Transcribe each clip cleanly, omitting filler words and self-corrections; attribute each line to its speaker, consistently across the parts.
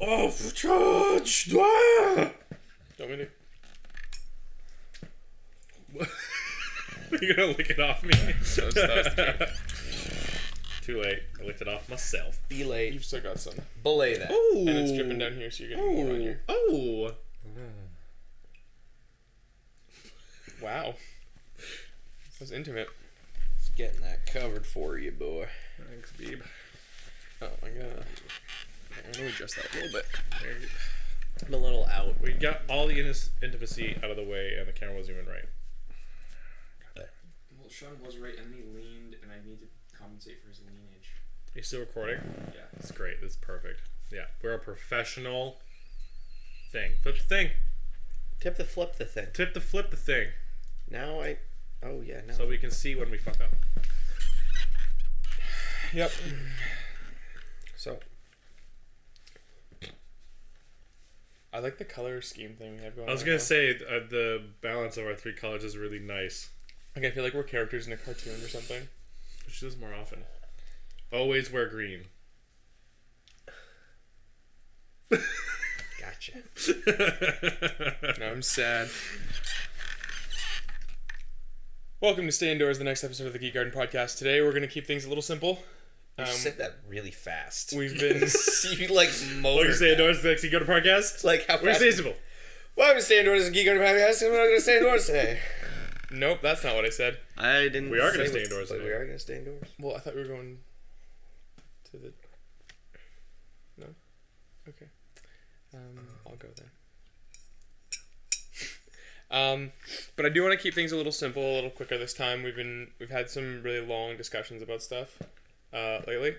Speaker 1: Oh, charge! Don't mean to. You're gonna lick it off me. Too late. I licked it off myself.
Speaker 2: Be late.
Speaker 1: You've still got some.
Speaker 2: Belay that.
Speaker 1: Oh.
Speaker 2: And it's dripping down here, so you're getting more on here.
Speaker 1: Oh. Wow. That was intimate.
Speaker 2: Just getting that covered for you, boy.
Speaker 1: Thanks, Beeb. Oh my god. Let me adjust that a little bit.
Speaker 2: I'm a little out.
Speaker 1: We got all the intimacy out of the way, and the camera wasn't even right.
Speaker 3: Well, Sean was right, and then he leaned, and I need to compensate for his leanage.
Speaker 1: Are you still recording?
Speaker 3: Yeah.
Speaker 1: That's great. That's perfect. Yeah, we're a professional thing. Flip the thing.
Speaker 2: Tip the flip the thing.
Speaker 1: Tip the flip the thing.
Speaker 2: Now I... Oh, yeah, no.
Speaker 1: So we can see when we fuck up.
Speaker 2: Yep. So...
Speaker 3: I like the color scheme thing we have going on.
Speaker 1: I was going to say, the balance of our three colors is really nice.
Speaker 3: Like, I feel like we're characters in a cartoon or something.
Speaker 1: We should do this more often. Always wear green.
Speaker 2: Gotcha.
Speaker 3: Now I'm sad. Welcome to Stay Indoors, the next episode of the Geek Garden Podcast. Today we're going to keep things a little simple.
Speaker 2: You said that really fast.
Speaker 3: We've been...
Speaker 2: you like motor.
Speaker 1: Welcome to Stay Indoors, the next Geek Garden Podcast.
Speaker 2: Like how
Speaker 1: We're
Speaker 2: fast...
Speaker 1: seasonable.
Speaker 2: Welcome to Stay Indoors, the Geek Garden Podcast, and we're not going to stay indoors today.
Speaker 3: Nope, that's not what I said.
Speaker 2: I didn't.
Speaker 1: We are going to
Speaker 2: say
Speaker 1: stay
Speaker 2: what-
Speaker 1: indoors
Speaker 2: but
Speaker 1: today.
Speaker 2: We are going to stay indoors.
Speaker 3: Well, I thought we were going to the... No? Okay. I'll go then. But I do want to keep things a little simple, a little quicker this time. We've had some really long discussions about stuff lately,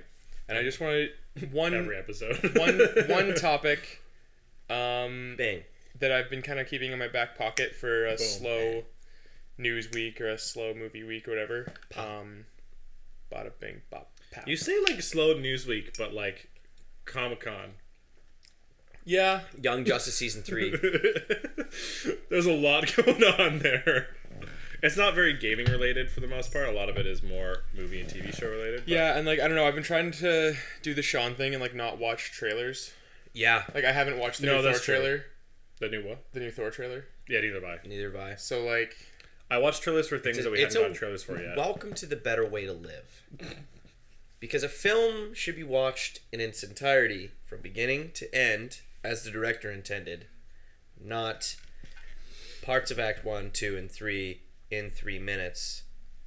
Speaker 3: and I just wanted
Speaker 1: Every episode.
Speaker 3: one topic
Speaker 2: Bang.
Speaker 3: that I've been kind of keeping in my back pocket for a
Speaker 1: Boom.
Speaker 3: slow news week or a slow movie week or whatever. Bada bing bop pow.
Speaker 1: You say like slow news week, but like Comic-Con.
Speaker 3: Yeah.
Speaker 2: Young Justice Season 3.
Speaker 1: There's a lot going on there. It's not very gaming related for the most part. A lot of it is more movie and TV show related. But
Speaker 3: Yeah, and like I don't know, I've been trying to do the Sean thing and like not watch trailers.
Speaker 2: Yeah.
Speaker 3: Like I haven't watched the
Speaker 1: No,
Speaker 3: new Thor
Speaker 1: that's true.
Speaker 3: trailer.
Speaker 1: The new what?
Speaker 3: The new Thor trailer.
Speaker 1: Yeah, neither have I.
Speaker 2: Neither have I.
Speaker 3: So like
Speaker 1: I watched trailers for things that we
Speaker 2: It's
Speaker 1: hadn't gotten trailers for yet.
Speaker 2: Welcome to the better way to live. Because a film should be watched in its entirety from beginning to end as the director intended, not parts of Act 1, 2, and 3 in 3 minutes,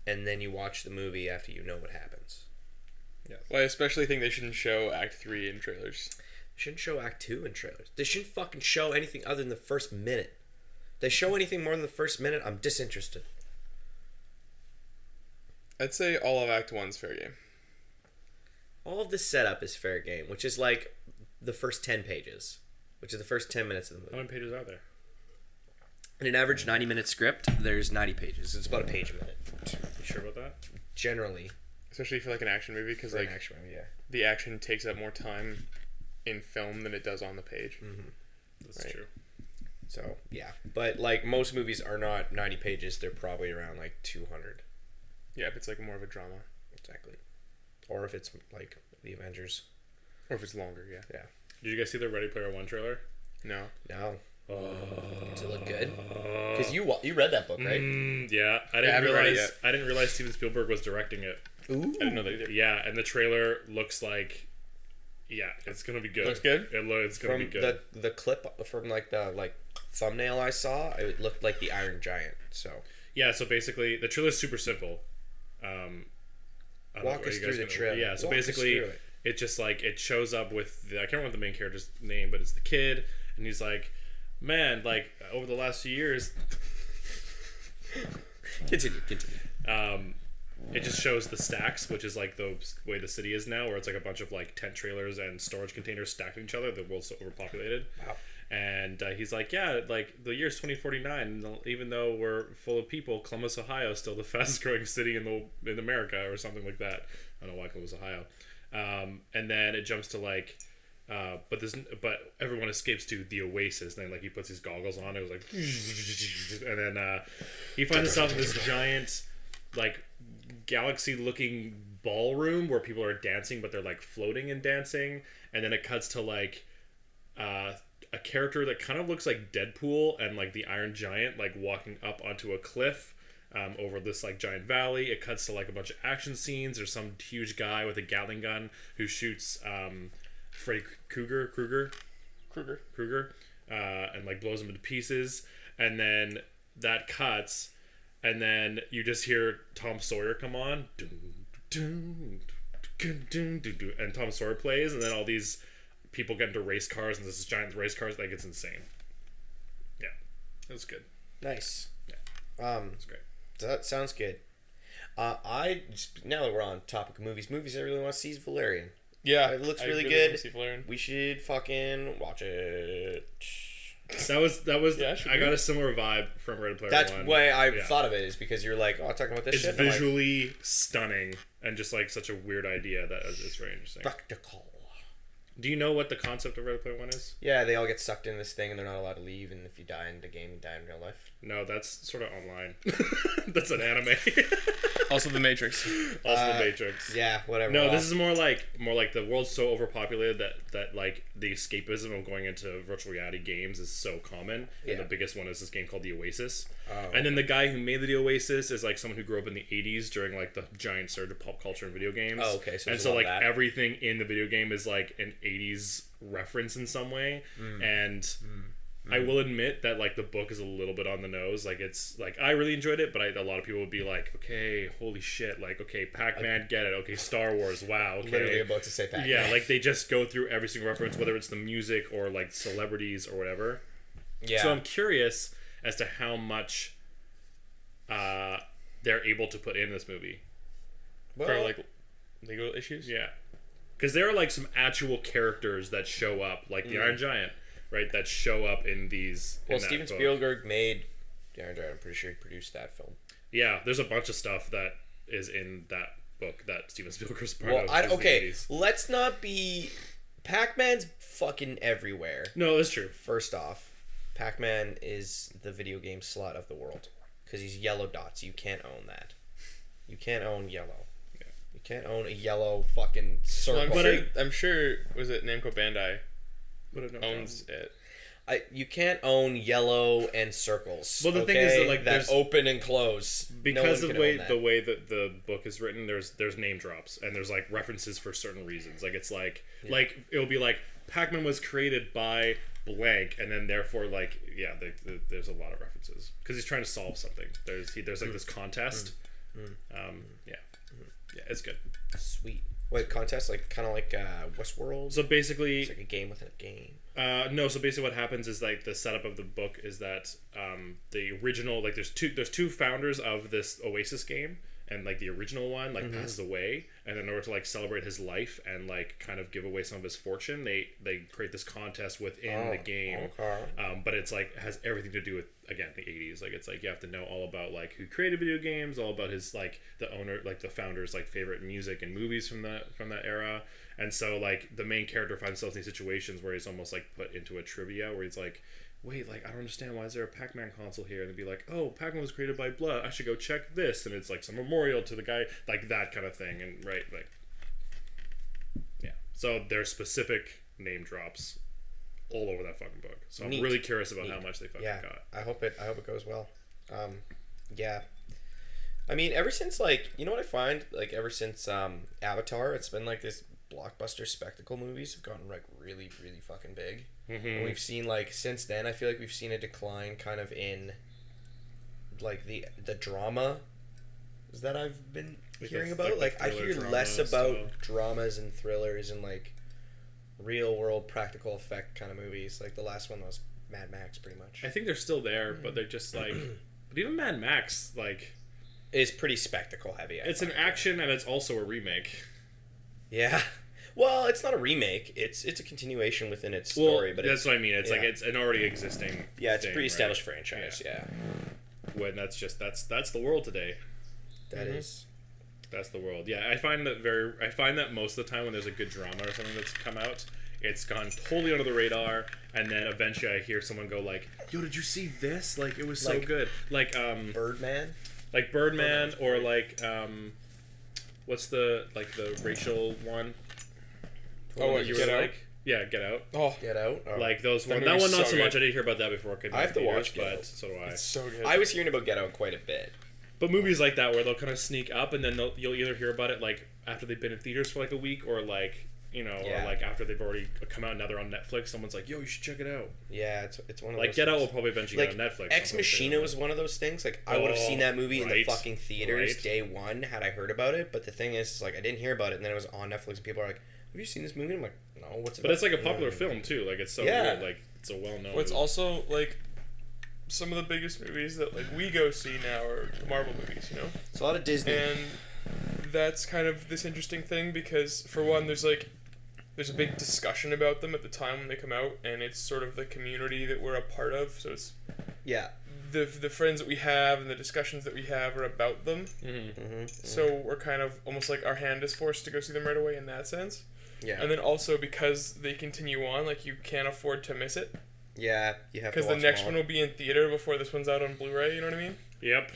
Speaker 2: and then you watch the movie after you know what happens.
Speaker 1: Yes.
Speaker 3: well, I especially think they shouldn't show Act 3 in trailers.
Speaker 2: They shouldn't show Act 2 in trailers. They shouldn't fucking show anything other than the first minute. If they show anything more than the first minute, I'm disinterested.
Speaker 3: I'd say all of Act 1's fair game.
Speaker 2: All of the setup is fair game, which is like the first 10 pages, which is the first 10 minutes of the
Speaker 1: How
Speaker 2: movie.
Speaker 1: many pages are there?
Speaker 2: In an average 90-minute script, there's 90 pages. It's about a page a minute,
Speaker 1: You sure about that?
Speaker 2: generally.
Speaker 3: Especially for like an action movie because
Speaker 2: For an
Speaker 3: like
Speaker 2: action movie, yeah.
Speaker 3: the action takes up more time in film than it does on the page.
Speaker 1: That's
Speaker 3: Right.
Speaker 1: true.
Speaker 2: So, yeah. But, like, most movies are not 90 pages. They're probably around, like, 200.
Speaker 3: Yeah, if it's like more of a drama.
Speaker 2: Exactly. Or if it's, like, The Avengers.
Speaker 3: Or if it's longer, yeah.
Speaker 2: Yeah.
Speaker 1: Did you guys see the Ready Player One trailer?
Speaker 3: No.
Speaker 2: No.
Speaker 1: Oh.
Speaker 2: Does it look good? Because you read that book, right?
Speaker 1: Yeah, I
Speaker 3: I
Speaker 1: didn't
Speaker 3: haven't read it
Speaker 1: realize. I didn't realize Steven Spielberg was directing it.
Speaker 2: Ooh.
Speaker 3: I didn't know that either.
Speaker 1: Yeah, and the trailer looks like, yeah, it's gonna be good.
Speaker 3: Looks good?
Speaker 1: It's gonna be
Speaker 2: From
Speaker 1: good.
Speaker 2: the clip from, like, the, like, thumbnail I saw, it looked like the Iron Giant, so...
Speaker 1: Yeah, so basically, the trailer's super simple. I don't know
Speaker 2: Walk
Speaker 1: what
Speaker 2: us
Speaker 1: you guys
Speaker 2: through the
Speaker 1: gonna-
Speaker 2: trailer.
Speaker 1: Yeah, so
Speaker 2: Walk us
Speaker 1: basically,
Speaker 2: through it.
Speaker 1: it just like it shows up with I can't remember the main character's name, but it's the kid, and he's like, man, like over the last few years,
Speaker 2: Continue.
Speaker 1: it just shows the stacks, which is like the way the city is now, where it's like a bunch of like tent trailers and storage containers stacked on each other. The world's so overpopulated.
Speaker 2: Wow.
Speaker 1: And he's like, yeah, like the year's 2049, and even though we're full of people, Columbus, Ohio is still the fastest growing city in America, or something like that. I don't know why Columbus, Ohio. And then it jumps to like, but everyone escapes to the Oasis. And then like he puts his goggles on. It was like, and then he finds himself in this giant, like galaxy-looking ballroom where people are dancing, but they're like floating and dancing. And then it cuts to like a character that kind of looks like Deadpool and like the Iron Giant, like walking up onto a cliff. Over this like giant valley. It cuts to like a bunch of action scenes. There's some huge guy with a Gatling gun who shoots Freddy Krueger, and like blows him into pieces. And then that cuts, and then you just hear Tom Sawyer come on, and Tom Sawyer plays, and then all these people get into race cars, and this giant race cars. Like, it's insane. Yeah, it was good.
Speaker 2: Nice.
Speaker 1: Yeah, it's great.
Speaker 2: That sounds good. Now that we're on topic of movies I really want to see is Valerian.
Speaker 3: Yeah,
Speaker 2: it looks
Speaker 3: I
Speaker 2: really
Speaker 3: want
Speaker 2: good.
Speaker 3: to see Valerian.
Speaker 2: We should fucking watch it.
Speaker 1: That was.
Speaker 3: Yeah,
Speaker 1: I got a similar vibe from Ready Player
Speaker 2: That's
Speaker 1: One.
Speaker 2: why I thought of it, is because you're like, oh, talking about this
Speaker 1: it's
Speaker 2: shit.
Speaker 1: visually stunning and just like such a weird idea that is very interesting.
Speaker 2: Spectacle.
Speaker 1: Do you know what the concept of Ready Player One is?
Speaker 2: Yeah, they all get sucked in this thing and they're not allowed to leave, and if you die in the game, you die in real life.
Speaker 1: No, that's sort of online. That's an anime.
Speaker 3: Also The Matrix.
Speaker 1: Also The Matrix.
Speaker 2: Yeah, whatever.
Speaker 1: No, this is more like the world's so overpopulated that like the escapism of going into virtual reality games is so common.
Speaker 2: Yeah.
Speaker 1: And the biggest one is this game called The Oasis.
Speaker 2: Oh.
Speaker 1: And then the guy who made the Oasis is like someone who grew up in the 80s during like the giant surge of pop culture and video games.
Speaker 2: Oh, okay. So
Speaker 1: and
Speaker 2: there's
Speaker 1: so
Speaker 2: a lot
Speaker 1: like
Speaker 2: of that.
Speaker 1: everything in the video game is like an 80s reference in some way. And I will admit that like the book is a little bit on the nose. Like, it's like I really enjoyed it, but a lot of people would be like, okay, holy shit, like, okay, Pac-Man, get it, okay, Star Wars, wow, okay.
Speaker 2: Literally about to say Pac-Man.
Speaker 1: Yeah, like they just go through every single reference, whether it's the music or like celebrities or whatever.
Speaker 2: Yeah.
Speaker 1: So I'm curious as to how much they're able to put in this movie.
Speaker 2: Well,
Speaker 3: For like legal issues.
Speaker 1: Yeah, because there are like some actual characters that show up, like the Iron Giant, right? That show up in these.
Speaker 2: well,
Speaker 1: in that
Speaker 2: Steven
Speaker 1: book.
Speaker 2: Spielberg made Iron Giant. I'm pretty sure he produced that film.
Speaker 1: Yeah, there's a bunch of stuff that is in that book that Steven Spielberg was part
Speaker 2: Well,
Speaker 1: of.
Speaker 2: okay, let's not be. Pac-Man's fucking everywhere.
Speaker 1: No, that's true.
Speaker 2: First off, Pac-Man is the video game slut of the world because he's yellow dots. You can't own that. You can't own yellow.
Speaker 1: Yeah.
Speaker 2: You can't own a yellow fucking circle.
Speaker 3: Well, I'm sure was it Namco Bandai owns it.
Speaker 2: You can't own yellow and circles.
Speaker 1: Well, the thing is that, like,
Speaker 2: that
Speaker 1: there's-
Speaker 2: open and close
Speaker 1: Because
Speaker 2: no
Speaker 1: of
Speaker 2: one can own
Speaker 1: the
Speaker 2: that.
Speaker 1: way that the book is written, there's name drops and there's like references for certain reasons. Like, it's like it'll be like Pac-Man was created by blank, and then therefore like there's a lot of references because he's trying to solve something. There's like this contest. Yeah, it's good.
Speaker 2: Sweet. Wait, contest like kind of like Westworld.
Speaker 1: So basically,
Speaker 2: It's like a game within a game.
Speaker 1: no. So basically, what happens is like the setup of the book is that the original, like there's two founders of this Oasis game, and like the original one like passes away, and in order to like celebrate his life and like kind of give away some of his fortune, they create this contest within the game.
Speaker 2: Okay.
Speaker 1: But it's like has everything to do with, again, the 80s. Like, it's like you have to know all about like who created video games, all about his like the owner, like the founder's like favorite music and movies from that era. And so like the main character finds himself in these situations where he's almost like put into a trivia where he's like, wait, like I don't understand, why is there a Pac-Man console here? And they'd be like, oh, Pac-Man was created by blood, I should go check this, and it's like some memorial to the guy, like that kind of thing. And right, like, yeah, so there's specific name drops all over that fucking book. So
Speaker 2: Neat.
Speaker 1: I'm really curious about how much they fucking got.
Speaker 2: I hope it goes well. Yeah. I mean, ever since like, you know what I find, like ever since Avatar, it's been like this blockbuster spectacle movies have gotten like really, really fucking big. And we've seen like since then, I feel like we've seen a decline kind of in like the drama that I've been hearing about. Like I hear less about dramas and thrillers and like real world practical effect kind of movies. Like the last one was Mad Max, pretty much.
Speaker 1: I think they're still there, but they're just like, but even Mad Max, like,
Speaker 2: It's pretty spectacle heavy.
Speaker 1: it's an action and it's also a remake.
Speaker 2: Yeah. Well, it's not a remake. It's a continuation within its story, but
Speaker 1: that's what I mean. It's like
Speaker 2: yeah.
Speaker 1: it's an already existing.
Speaker 2: yeah, it's a
Speaker 1: thing,
Speaker 2: pretty established
Speaker 1: right?
Speaker 2: franchise. Yeah,
Speaker 1: When that's the world today.
Speaker 2: that is.
Speaker 1: That's the world. Yeah, I find that most of the time when there's a good drama or something that's come out, it's gone totally under the radar, and then eventually I hear someone go like, "Yo, did you see this? Like, it was so
Speaker 2: Like
Speaker 1: good." Like
Speaker 2: Birdman.
Speaker 1: like Birdman, or like what's the racial one?
Speaker 3: Oh, what,
Speaker 1: you
Speaker 3: Get
Speaker 1: were
Speaker 3: Out?
Speaker 1: like? Yeah, Get Out.
Speaker 3: Oh,
Speaker 2: Get Out. Oh.
Speaker 1: Like those
Speaker 3: That
Speaker 1: one. That one
Speaker 3: movie's
Speaker 1: not
Speaker 3: so
Speaker 1: so much.
Speaker 3: good.
Speaker 1: I didn't hear about that before it came out
Speaker 2: I have
Speaker 1: in
Speaker 2: to watch
Speaker 1: theaters,
Speaker 2: Get Out.
Speaker 1: but so do I.
Speaker 3: it's so good.
Speaker 2: I was hearing about Get Out quite a bit.
Speaker 1: But movies like that where they'll kind of sneak up and then you'll either hear about it like after they've been in theaters for like a week or like
Speaker 2: Yeah.
Speaker 1: or like after they've already come out and now they're on Netflix. Someone's like, "Yo, you should check it out."
Speaker 2: Yeah, it's one of
Speaker 1: Like
Speaker 2: those
Speaker 1: Get Out will
Speaker 2: things.
Speaker 1: probably eventually
Speaker 2: Like,
Speaker 1: get on Netflix.
Speaker 2: Ex Machina was one of those things. Like I would have seen that movie in the
Speaker 1: right,
Speaker 2: fucking theaters
Speaker 1: right.
Speaker 2: day one had I heard about it. But the thing is like I didn't hear about it, and then it was on Netflix, and people are like, "Have you seen this movie?" And I'm like, "No, what's it?"
Speaker 1: But it's like a popular film too. Like it's so
Speaker 2: Yeah.
Speaker 1: weird. Like it's a well known.
Speaker 3: Well, it's also like some of the biggest movies that like we go see now are the Marvel movies, you know.
Speaker 2: It's a lot of Disney.
Speaker 3: And that's kind of this interesting thing because for one, there's a big discussion about them at the time when they come out, and it's sort of the community that we're a part of. So it's
Speaker 2: Yeah.
Speaker 3: the friends that we have and the discussions that we have are about them. So we're kind of almost like our hand is forced to go see them right away in that sense.
Speaker 2: Yeah.
Speaker 3: And then also because they continue on, like you can't afford to miss it
Speaker 2: Yeah, you have to
Speaker 3: because the
Speaker 2: watch
Speaker 3: next
Speaker 2: them
Speaker 3: one
Speaker 2: all.
Speaker 3: will be in theater before this one's out on Blu-ray. You know what I mean?
Speaker 1: Yep.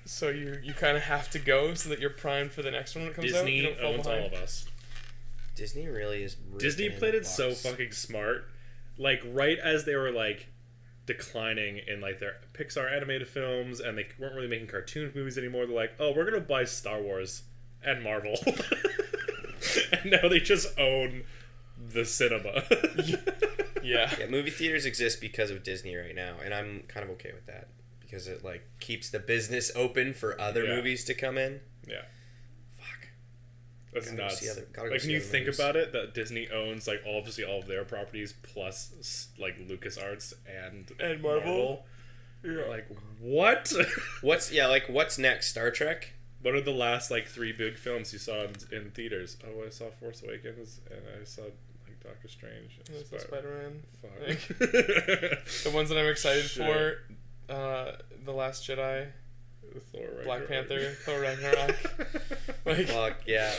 Speaker 3: So you kind of have to go so that you're primed for the next one when it comes out. You
Speaker 1: Disney
Speaker 3: don't fall
Speaker 1: owns
Speaker 3: behind.
Speaker 1: all of us.
Speaker 2: Disney really is.
Speaker 1: Disney
Speaker 2: ripping
Speaker 1: played
Speaker 2: the
Speaker 1: it so
Speaker 2: box.
Speaker 1: fucking smart. Like right as they were like declining in like their Pixar animated films and they weren't really making cartoon movies anymore, they're like, "Oh, we're gonna buy Star Wars and Marvel," and now they just own the cinema.
Speaker 3: Yeah.
Speaker 2: Yeah, movie theaters exist because of Disney right now, and I'm kind of okay with that because it like keeps the business open for other
Speaker 1: Yeah.
Speaker 2: movies to come in.
Speaker 1: Yeah.
Speaker 2: Fuck.
Speaker 1: That's
Speaker 2: Gotta go
Speaker 1: nuts.
Speaker 2: see other- gotta go
Speaker 1: Like
Speaker 2: see
Speaker 1: when you
Speaker 2: other
Speaker 1: think
Speaker 2: movies.
Speaker 1: about it, that Disney owns like obviously all of their properties plus like LucasArts and
Speaker 3: Marvel. Yeah.
Speaker 1: Like what?
Speaker 2: What's next? Star Trek?
Speaker 1: What are the last like 3 big films you saw in theaters? Oh, I saw Force Awakens and I saw like Doctor Strange. And
Speaker 3: That's the Spider-Man.
Speaker 1: Fuck.
Speaker 3: The ones that I'm excited
Speaker 1: Shit.
Speaker 3: for, The Last Jedi,
Speaker 1: Thor,
Speaker 3: Black
Speaker 1: Ragnarok.
Speaker 3: Panther, Thor Ragnarok. Like,
Speaker 2: Fuck yeah.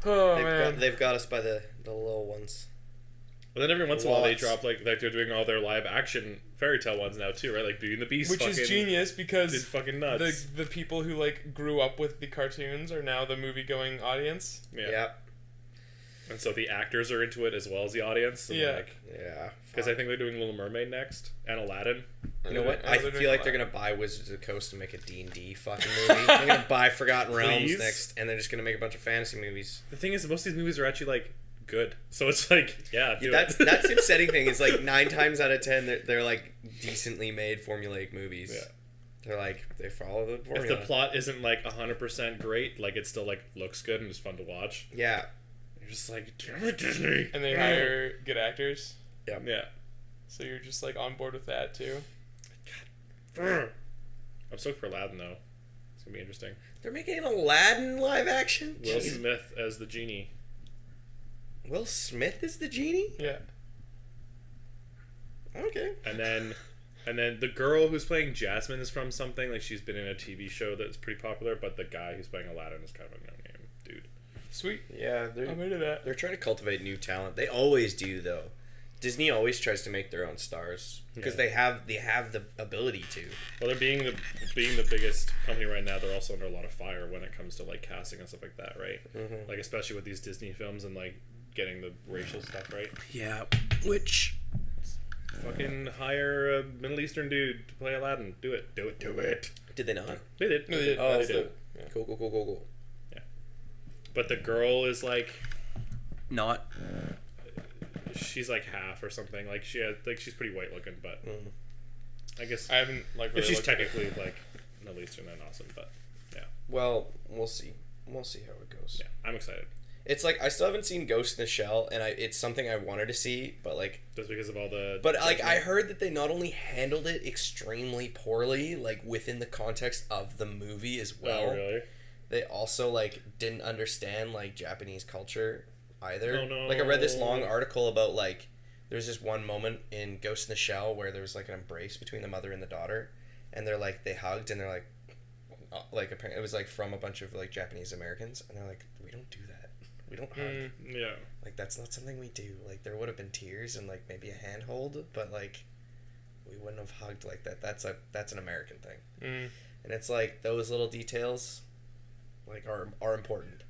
Speaker 3: oh
Speaker 2: They've
Speaker 3: man.
Speaker 2: they've got us by the little ones.
Speaker 1: But then every once in a while they
Speaker 2: Lots.
Speaker 1: drop like they're doing all their live action fairy tale ones now too, right? Like Beauty and the Beast,
Speaker 3: Which is
Speaker 1: fucking
Speaker 3: genius
Speaker 1: did
Speaker 3: because
Speaker 1: fucking nuts.
Speaker 3: the people who like grew up with the cartoons are now the movie going audience.
Speaker 1: Yeah. And so the actors are into it as well as the audience. And
Speaker 3: Yeah.
Speaker 2: Yeah.
Speaker 1: Because I think they're doing Little Mermaid next and Aladdin.
Speaker 2: You know what?
Speaker 3: Oh,
Speaker 2: I
Speaker 3: they're
Speaker 2: feel
Speaker 3: doing
Speaker 2: like they're
Speaker 3: that.
Speaker 2: gonna buy Wizards of the Coast and make a D&D fucking movie. They're gonna buy Forgotten Realms
Speaker 1: Please?
Speaker 2: next, and they're just gonna make a bunch of fantasy movies.
Speaker 1: The thing is, most of these movies are actually like good. So it's like, yeah, do
Speaker 2: That's
Speaker 1: it.
Speaker 2: that's the upsetting thing. Is like 9 times out of 10, they're like decently made formulaic movies.
Speaker 1: Yeah.
Speaker 2: They're like they follow the
Speaker 1: If
Speaker 2: formula.
Speaker 1: the plot isn't like 100% great, like it still like looks good and is fun to watch.
Speaker 2: Yeah.
Speaker 1: You're just like, damn it, Disney.
Speaker 3: And they hire good actors.
Speaker 1: Yeah.
Speaker 3: So you're just like on board with that too.
Speaker 1: I'm stoked for Aladdin though. It's gonna be interesting.
Speaker 2: They're making an Aladdin live action.
Speaker 1: Will
Speaker 2: Jeez.
Speaker 1: Smith as the genie.
Speaker 2: Will Smith is the genie.
Speaker 3: Yeah.
Speaker 2: Okay.
Speaker 1: And then the girl who's playing Jasmine is from something, like she's been in a TV show that's pretty popular, but the guy who's playing Aladdin is kind of a no-name dude.
Speaker 3: Sweet.
Speaker 2: Yeah,
Speaker 3: I'm into that.
Speaker 2: they're trying to cultivate new talent. They always do though. Disney always tries to make their own stars because
Speaker 1: Yeah.
Speaker 2: they have the ability to.
Speaker 1: Well, they're being the biggest company right now. They're also under a lot of fire when it comes to like casting and stuff like that, right?
Speaker 2: Mhm.
Speaker 1: Like especially with these Disney films and like getting the racial stuff right.
Speaker 2: Yeah, which
Speaker 1: Fucking hire a Middle Eastern dude to play Aladdin. Do it. Do it. Do it.
Speaker 2: did they not?
Speaker 1: They did.
Speaker 3: No, they did.
Speaker 2: Oh,
Speaker 1: they did.
Speaker 3: Yeah.
Speaker 2: Cool.
Speaker 1: But the girl is like,
Speaker 2: Not.
Speaker 1: she's like half or something. Like she's pretty white looking, but I guess
Speaker 3: I haven't like really
Speaker 1: if she's
Speaker 3: looked at it.
Speaker 1: technically like Middle Eastern, then awesome. But yeah,
Speaker 2: Well, we'll see. We'll see how it goes.
Speaker 1: yeah, I'm excited
Speaker 2: It's like I still haven't seen Ghost in the Shell, and it's something I wanted to see, but like,
Speaker 1: just because of all the.
Speaker 2: but like I heard that they not only handled it extremely poorly, like within the context of the movie as well.
Speaker 1: Oh, really?
Speaker 2: They also like didn't understand like Japanese culture either.
Speaker 1: Oh, no.
Speaker 2: Like I read this long article about like there's this one moment in Ghost in the Shell where there was like an embrace between the mother and the daughter, and they're like they hugged and they're like apparently it was like from a bunch of like Japanese Americans, and they're like, we don't do that. We don't hug.
Speaker 1: Yeah.
Speaker 2: Like that's not something we do. Like there would have been tears and like maybe a handhold, but like we wouldn't have hugged like that. That's an American thing. And it's like those little details like are important.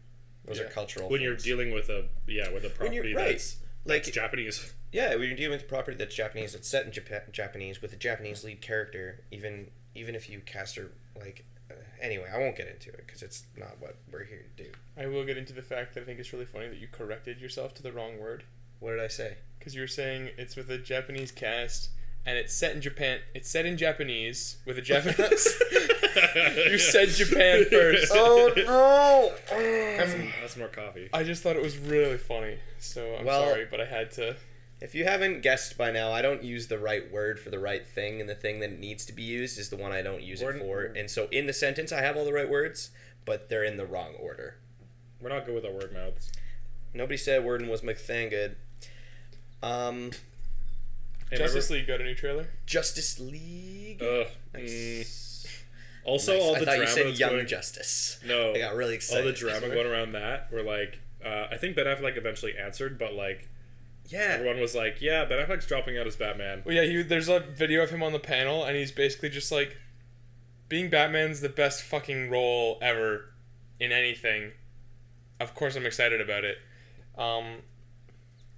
Speaker 2: Those are
Speaker 1: Yeah.
Speaker 2: cultural
Speaker 1: When
Speaker 2: things.
Speaker 1: you're dealing with a property
Speaker 2: right.
Speaker 1: that's
Speaker 2: like
Speaker 1: It's Japanese.
Speaker 2: yeah, when you're dealing with a property that's Japanese, that's set in Japanese with a Japanese lead character, even if you cast her like. Anyway, I won't get into it because it's not what we're here to do.
Speaker 3: I will get into the fact that I think it's really funny that you corrected yourself to the wrong word.
Speaker 2: What did I say?
Speaker 3: Because you were saying it's with a Japanese cast, and it's set in Japan. It's set in Japanese with a Japanese. You said Japan first.
Speaker 2: Oh no!
Speaker 1: That's more coffee.
Speaker 3: I just thought it was really funny, so I'm sorry, but I had to.
Speaker 2: If you haven't guessed by now, I don't use the right word for the right thing, and the thing that needs to be used is the one I don't use it for. And so in the sentence, I have all the right words, but they're in the wrong order.
Speaker 1: We're not good with our word mouths.
Speaker 2: Nobody said Worden was McThang good.
Speaker 3: Justice League got a new trailer.
Speaker 2: Justice League.
Speaker 1: Nice. Also,
Speaker 2: Nice.
Speaker 1: all the
Speaker 2: I thought
Speaker 1: drama
Speaker 2: you said
Speaker 1: that's
Speaker 2: Young
Speaker 1: going...
Speaker 2: Justice.
Speaker 1: No,
Speaker 2: I got really excited.
Speaker 1: All the drama going around that were like, I think Ben Affleck eventually answered, but like,
Speaker 2: yeah,
Speaker 1: everyone was like, yeah, Ben Affleck's dropping out as Batman.
Speaker 3: Well, yeah, there's a video of him on the panel, and he's basically just like, being Batman's the best fucking role ever in anything. Of course, I'm excited about it.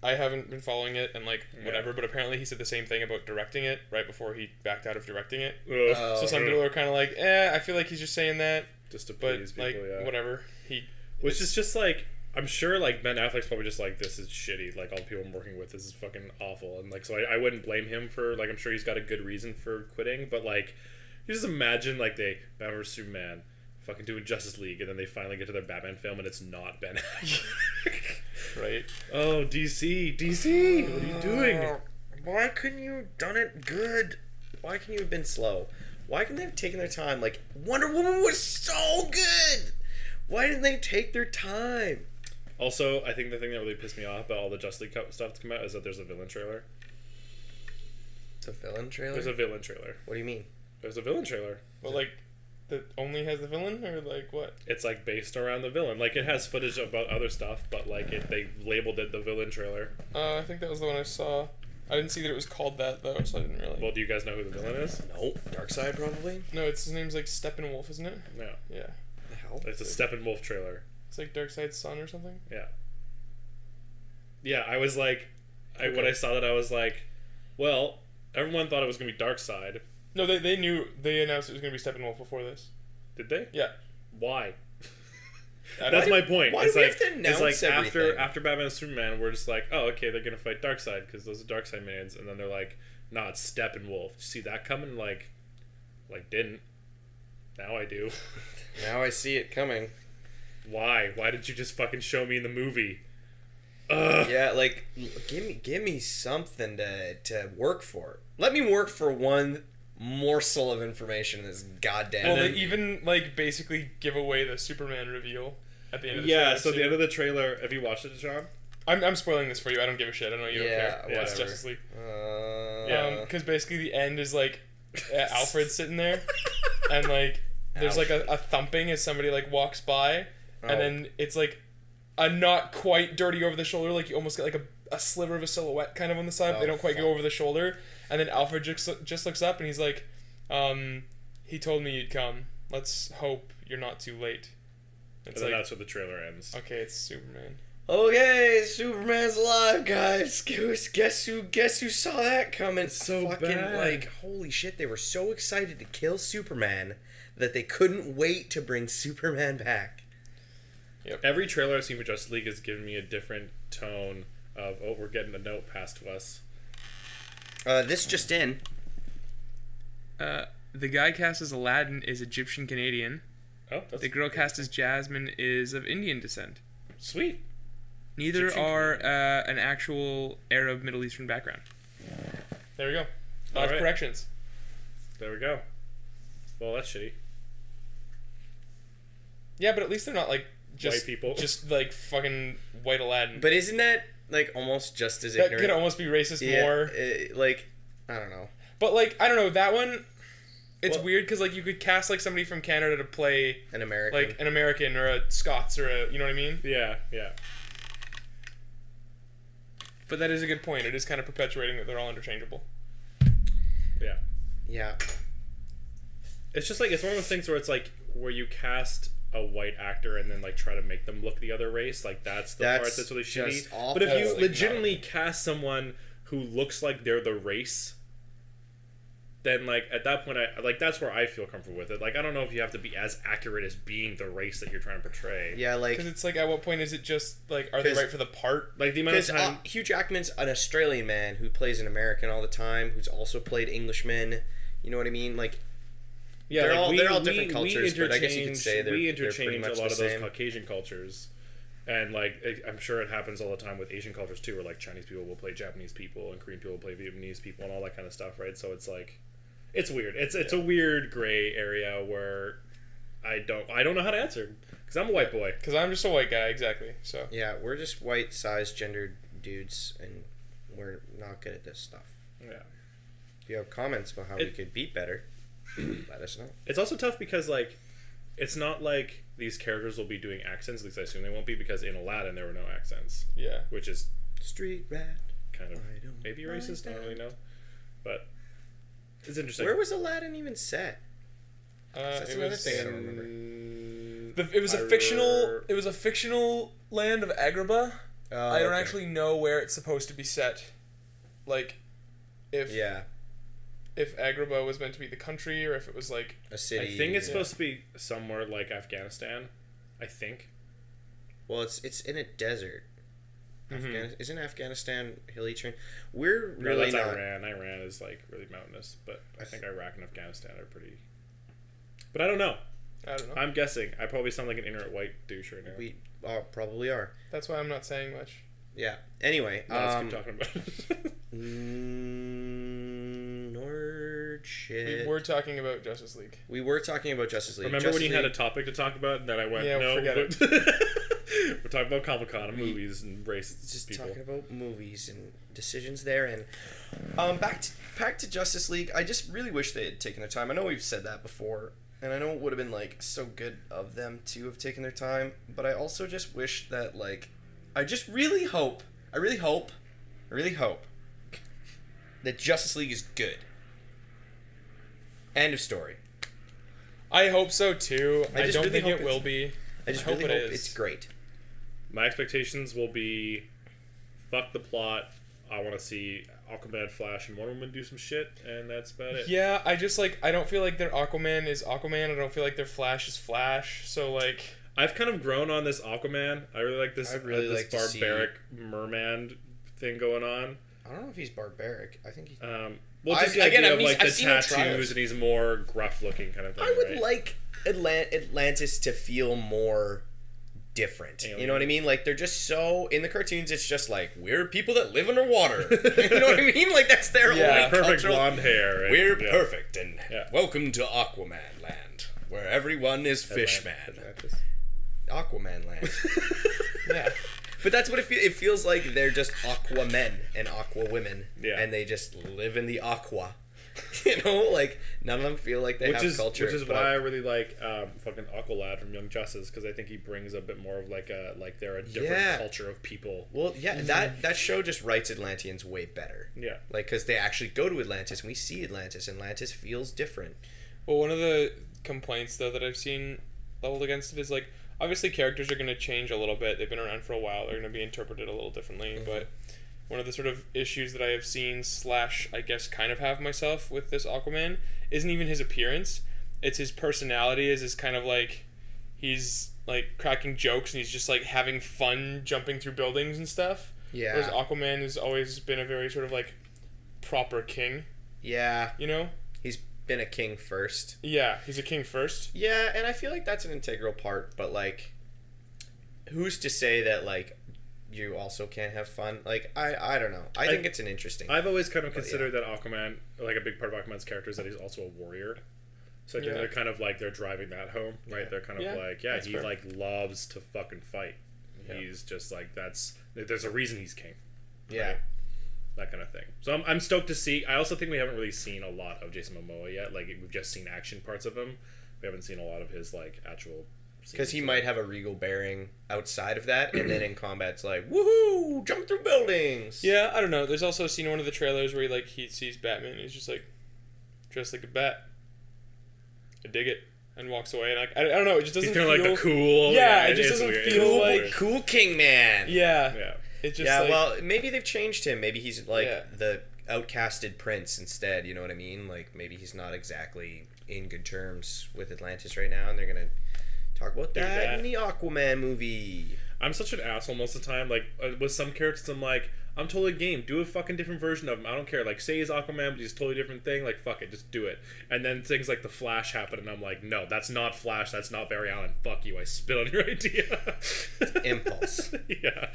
Speaker 3: I haven't been following it and like whatever, but apparently he said the same thing about directing it right before he backed out of directing it. So some people are kind of like, I feel like he's just saying that
Speaker 1: just to please people,
Speaker 3: like whatever.
Speaker 1: Which is just like, I'm sure like Ben Affleck's probably just like, this is shitty. Like all the people I'm working with, this is fucking awful, and like so I wouldn't blame him for like, I'm sure he's got a good reason for quitting, but like you just imagine like they Batman vs Superman fucking doing Justice League, and then they finally get to their Batman film, and it's not Ben Affleck.
Speaker 3: Right?
Speaker 1: Oh, DC, what are you doing?
Speaker 2: Why couldn't you have done it good? Why couldn't you have been slow? Why couldn't they have taken their time? Like, Wonder Woman was so good! Why didn't they take their time?
Speaker 1: Also, I think the thing that really pissed me off about all the Justice League stuff to come out is that there's a villain trailer.
Speaker 2: It's a villain trailer?
Speaker 1: There's a villain trailer.
Speaker 2: What do you mean?
Speaker 1: There's a villain trailer.
Speaker 3: Well, like, that only has the villain, or like what?
Speaker 1: It's like based around the villain. Like it has footage about other stuff, but like they labeled it the villain trailer.
Speaker 3: I think that was the one I saw. I didn't see that it was called that though, so I didn't really.
Speaker 1: Well, do you guys know who the villain is?
Speaker 2: Nope. Darkseid probably?
Speaker 3: No, his name's like Steppenwolf, isn't it?
Speaker 1: No.
Speaker 3: Yeah.
Speaker 2: The hell?
Speaker 1: It's a Steppenwolf trailer.
Speaker 3: It's like Darkseid's son or something.
Speaker 1: Yeah. Yeah, I was like, when I saw that, I was like, well, everyone thought it was gonna be Darkseid.
Speaker 3: No, they knew, they announced it was gonna be Steppenwolf before this.
Speaker 1: Did they?
Speaker 3: Yeah.
Speaker 1: Why? That's my point.
Speaker 2: Why
Speaker 1: it's
Speaker 2: do we
Speaker 1: like,
Speaker 2: have to announce
Speaker 1: it's like
Speaker 2: everything?
Speaker 1: after Batman and Superman, we're just like, oh, okay, they're gonna fight Darkseid because those are Darkseid minions, and then they're like, nah, it's Steppenwolf. Did you see that coming? Like didn't. Now I do.
Speaker 2: Now I see it coming.
Speaker 1: Why? Why did you just fucking show me in the movie?
Speaker 2: Yeah, like give me something to work for. Let me work for one morsel of information in this goddamn.
Speaker 3: Well, they even like basically give away the Superman reveal at the end of the trailer.
Speaker 1: Yeah, so the end of the trailer, have you watched it, John?
Speaker 3: I'm spoiling this for you. I don't give a shit. I know you don't care.
Speaker 2: Yeah,
Speaker 3: It's
Speaker 2: whatever.
Speaker 3: Justice League.
Speaker 2: Yeah.
Speaker 3: Because basically the end is like Alfred sitting there, and like there's like a thumping as somebody like walks by, and then it's like a not quite dirty over the shoulder, like you almost get like a sliver of a silhouette kind of on the side, but they don't quite go over the shoulder, and then Alfred just looks up and he's like, he told me you'd come. Let's hope you're not too late.
Speaker 1: It's and then that's where the trailer ends.
Speaker 3: Okay, it's Superman.
Speaker 2: Okay, Superman's alive, guys. Guess who saw that coming?
Speaker 1: So
Speaker 2: fucking
Speaker 1: bad.
Speaker 2: Like, holy shit! They were so excited to kill Superman that they couldn't wait to bring Superman back.
Speaker 3: Yep.
Speaker 1: Every trailer I've seen for Justice League has given me a different tone of, oh, we're getting a note passed to us.
Speaker 2: This just in.
Speaker 3: The guy cast as Aladdin is Egyptian Canadian.
Speaker 1: Oh, that's
Speaker 3: The girl cast as Jasmine is of Indian descent.
Speaker 1: sweet.
Speaker 3: Neither
Speaker 1: Egyptian
Speaker 3: are an actual Arab Middle Eastern background. There we go. 5
Speaker 1: Alright.
Speaker 3: corrections.
Speaker 1: There we go. Well, that's shitty.
Speaker 3: Yeah, but at least they're not like just
Speaker 1: White people.
Speaker 3: just like fucking white Aladdin.
Speaker 2: But isn't that like almost just as
Speaker 3: that
Speaker 2: ignorant?
Speaker 3: could almost be racist more.
Speaker 2: Like, I don't know.
Speaker 3: But like I don't know that one. It's
Speaker 1: Well-
Speaker 3: weird because like you could cast like somebody from Canada to play
Speaker 2: An American.
Speaker 3: like an American or a Scots or a, you know what I mean.
Speaker 1: Yeah, yeah.
Speaker 3: But that is a good point. It is kind of perpetuating that they're all interchangeable.
Speaker 1: Yeah.
Speaker 2: Yeah.
Speaker 1: It's just like, it's one of those things where it's like, where you cast a white actor and then like try to make them look the other race. Like that's the part that's really shitty.
Speaker 2: Awful.
Speaker 1: But if you
Speaker 3: Like,
Speaker 1: legitimately cast someone who looks like they're the race, then like at that point that's where I feel comfortable with it. Like I don't know if you have to be as accurate as being the race that you're trying to portray.
Speaker 2: Yeah, like
Speaker 3: because it's like at what point is it just like are they right for the part?
Speaker 1: Like the amount of time
Speaker 2: Hugh Jackman's an Australian man who plays an American all the time, who's also played Englishmen. You know what I mean? Like
Speaker 1: yeah,
Speaker 2: they're
Speaker 1: like
Speaker 2: all different cultures, but I guess you could say they're
Speaker 1: we
Speaker 2: pretty
Speaker 1: interchange
Speaker 2: much
Speaker 1: a lot
Speaker 2: the
Speaker 1: of those
Speaker 2: same.
Speaker 1: Caucasian cultures. And like I'm sure it happens all the time with Asian cultures too, where like Chinese people will play Japanese people and Korean people will play Vietnamese people and all that kind of stuff, right? So it's like, it's weird. It's a weird gray area where I don't know how to answer because I'm a white boy.
Speaker 3: Because I'm just a white guy, exactly. So
Speaker 2: Yeah, we're just white, size, gendered dudes, and we're not good at this stuff.
Speaker 1: Yeah,
Speaker 2: If you have comments about how we could be better, let us know.
Speaker 1: it's also tough because like, it's not like these characters will be doing accents. At least I assume they won't be because in Aladdin there were no accents,
Speaker 3: yeah,
Speaker 1: which is
Speaker 2: Street rat.
Speaker 1: kind of
Speaker 2: I don't
Speaker 1: maybe
Speaker 2: mind
Speaker 1: racist. I don't
Speaker 2: that.
Speaker 1: really know, but it's interesting.
Speaker 2: Where was Aladdin even set? That's
Speaker 3: it
Speaker 2: another
Speaker 3: was.
Speaker 2: thing I don't remember.
Speaker 3: It was a fictional. It was a fictional land of Agrabah.
Speaker 2: Oh,
Speaker 3: I don't
Speaker 2: okay.
Speaker 3: actually know where it's supposed to be set. Like, if Agrabah was meant to be the country, or if it was like
Speaker 2: a city.
Speaker 1: I think it's supposed to be somewhere like Afghanistan. I think.
Speaker 2: Well, it's in a desert.
Speaker 1: Mm-hmm.
Speaker 2: Isn't Afghanistan hilly terrain? We're
Speaker 1: No,
Speaker 2: really
Speaker 1: that's
Speaker 2: not.
Speaker 1: Iran. Iran is like really mountainous, but I think Iraq and Afghanistan are pretty. But I don't know.
Speaker 3: I don't know.
Speaker 1: I'm guessing. I probably sound like an ignorant white douche right now.
Speaker 2: We probably are.
Speaker 3: That's why I'm not saying much.
Speaker 2: Yeah. Anyway,
Speaker 1: No, let's keep talking about it.
Speaker 2: nerd shit.
Speaker 3: We were talking about Justice League.
Speaker 2: We were talking about Justice League.
Speaker 1: Remember
Speaker 2: Justice
Speaker 1: when you had a
Speaker 2: League-
Speaker 1: topic to talk about, and then I went,
Speaker 3: Yeah,
Speaker 1: no,
Speaker 3: forget
Speaker 1: it. We're talking about Comic-Con and movies and racist
Speaker 2: just
Speaker 1: people.
Speaker 2: talking about movies and decisions there, and back to Justice League. I just really wish they had taken their time. I know we've said that before, and I know it would have been like so good of them to have taken their time, but I also just wish that like I really hope that Justice League is good. End of story.
Speaker 3: I hope so too. I
Speaker 2: just
Speaker 3: don't
Speaker 2: really
Speaker 3: think
Speaker 2: hope
Speaker 3: it will be.
Speaker 2: I just
Speaker 3: hope
Speaker 2: really
Speaker 3: it
Speaker 2: hope
Speaker 3: is.
Speaker 2: it's great.
Speaker 1: My expectations will be, fuck the plot. I want to see Aquaman, Flash, and Wonder Woman do some shit, and that's about it.
Speaker 3: Yeah, I don't feel like their Aquaman is Aquaman. I don't feel like their Flash is Flash. So like,
Speaker 1: I've kind of grown on this Aquaman. I really like this,
Speaker 2: I'd really
Speaker 1: this
Speaker 2: like to see-
Speaker 1: barbaric merman thing going on.
Speaker 2: I don't know if he's barbaric. I think he's...
Speaker 1: Well, just the
Speaker 2: Again,
Speaker 1: idea
Speaker 2: I've
Speaker 1: of like
Speaker 2: I've
Speaker 1: the
Speaker 2: seen the trailers.
Speaker 1: tattoos, and he's more gruff looking kind of thing.
Speaker 2: I would
Speaker 1: right?
Speaker 2: like Atlantis to feel more different.
Speaker 1: Alien.
Speaker 2: You know what I mean? Like they're just so in the cartoons. It's just like we're people that live underwater. You know what I mean? Like that's their
Speaker 3: Yeah,
Speaker 2: only
Speaker 1: perfect
Speaker 2: cultural.
Speaker 1: blonde hair. And,
Speaker 2: We're
Speaker 1: yeah.
Speaker 2: perfect and
Speaker 1: Yeah.
Speaker 2: welcome to Aquaman land, where everyone is Fishman.
Speaker 1: Atlantis.
Speaker 2: Aquaman land.
Speaker 3: yeah,
Speaker 2: But that's what it feels like. They're just Aquamen and Aqua women,
Speaker 1: Yeah.
Speaker 2: and they just live in the aqua. You know, like none of them feel like they have culture.
Speaker 1: Which is
Speaker 2: but
Speaker 1: why I really like fucking Aqualad from Young Justice, because I think he brings a bit more of like they're a different
Speaker 2: Yeah.
Speaker 1: culture of people.
Speaker 2: Well, yeah, that show just writes Atlanteans way better.
Speaker 1: Yeah.
Speaker 2: Like, because they actually go to Atlantis, and we see Atlantis. Atlantis feels different.
Speaker 3: Well, one of the complaints though that I've seen leveled against it is like obviously characters are going to change a little bit. They've been around for a while. They're going to be interpreted a little differently. But one of the sort of issues that I have seen / I guess kind of have myself with this Aquaman isn't even his appearance. It's his personality. Is kind of like he's like cracking jokes and he's just like having fun jumping through buildings and stuff.
Speaker 2: Yeah.
Speaker 3: Whereas Aquaman has always been a very sort of like proper king.
Speaker 2: Yeah.
Speaker 3: You know.
Speaker 2: He's been a king first.
Speaker 3: Yeah, he's a king first.
Speaker 2: Yeah, and I feel like that's an integral part, but, like, who's to say that, like, you also can't have fun? Like, I don't know. I think it's an interesting...
Speaker 1: I've always kind of considered that Aquaman, like a big part of Aquaman's character is that he's also a warrior. So I think they're kind of like, they're driving that home, right?
Speaker 2: Yeah.
Speaker 1: They're kind of like,
Speaker 3: that's
Speaker 1: he
Speaker 3: fair.
Speaker 1: like loves to fucking fight.
Speaker 2: Yeah.
Speaker 1: He's just like, there's a reason he's king.
Speaker 2: Yeah.
Speaker 1: Right? That kind of thing. So I'm stoked to see. I also think we haven't really seen a lot of Jason Momoa yet. Like, we've just seen action parts of him. We haven't seen a lot of his, like, actual...
Speaker 2: Because he might have a regal bearing outside of that, and then in combat's like, woohoo, jump through buildings.
Speaker 3: Yeah, I don't know. There's also a scene in one of the trailers where he sees Batman and he's just like, dressed like a bat. I dig it. and walks away. And like I don't know, it just doesn't
Speaker 1: He's
Speaker 3: feel
Speaker 1: kind of like the cool.
Speaker 3: Yeah, it just
Speaker 1: is
Speaker 3: doesn't
Speaker 1: weird.
Speaker 3: feel
Speaker 1: It's
Speaker 3: like-
Speaker 1: weird.
Speaker 2: Cool King Man.
Speaker 3: Yeah.
Speaker 1: Yeah.
Speaker 3: It just
Speaker 2: Yeah,
Speaker 3: like,
Speaker 2: well, maybe they've changed him. Maybe he's like
Speaker 3: Yeah.
Speaker 2: the outcasted prince instead. You know what I mean? Like maybe he's not exactly in good terms with Atlantis right now, and they're gonna talk about that in the Aquaman movie.
Speaker 1: I'm such an asshole most of the time. Like with some characters, I'm like, I'm totally game. Do a fucking different version of him. I don't care. Like say he's Aquaman, but he's a totally different thing. Like fuck it, just do it. And then things like the Flash happen, and I'm like, no, that's not Flash. That's not Barry Allen. Fuck you. I spit on your idea.
Speaker 2: Impulse.
Speaker 1: Yeah.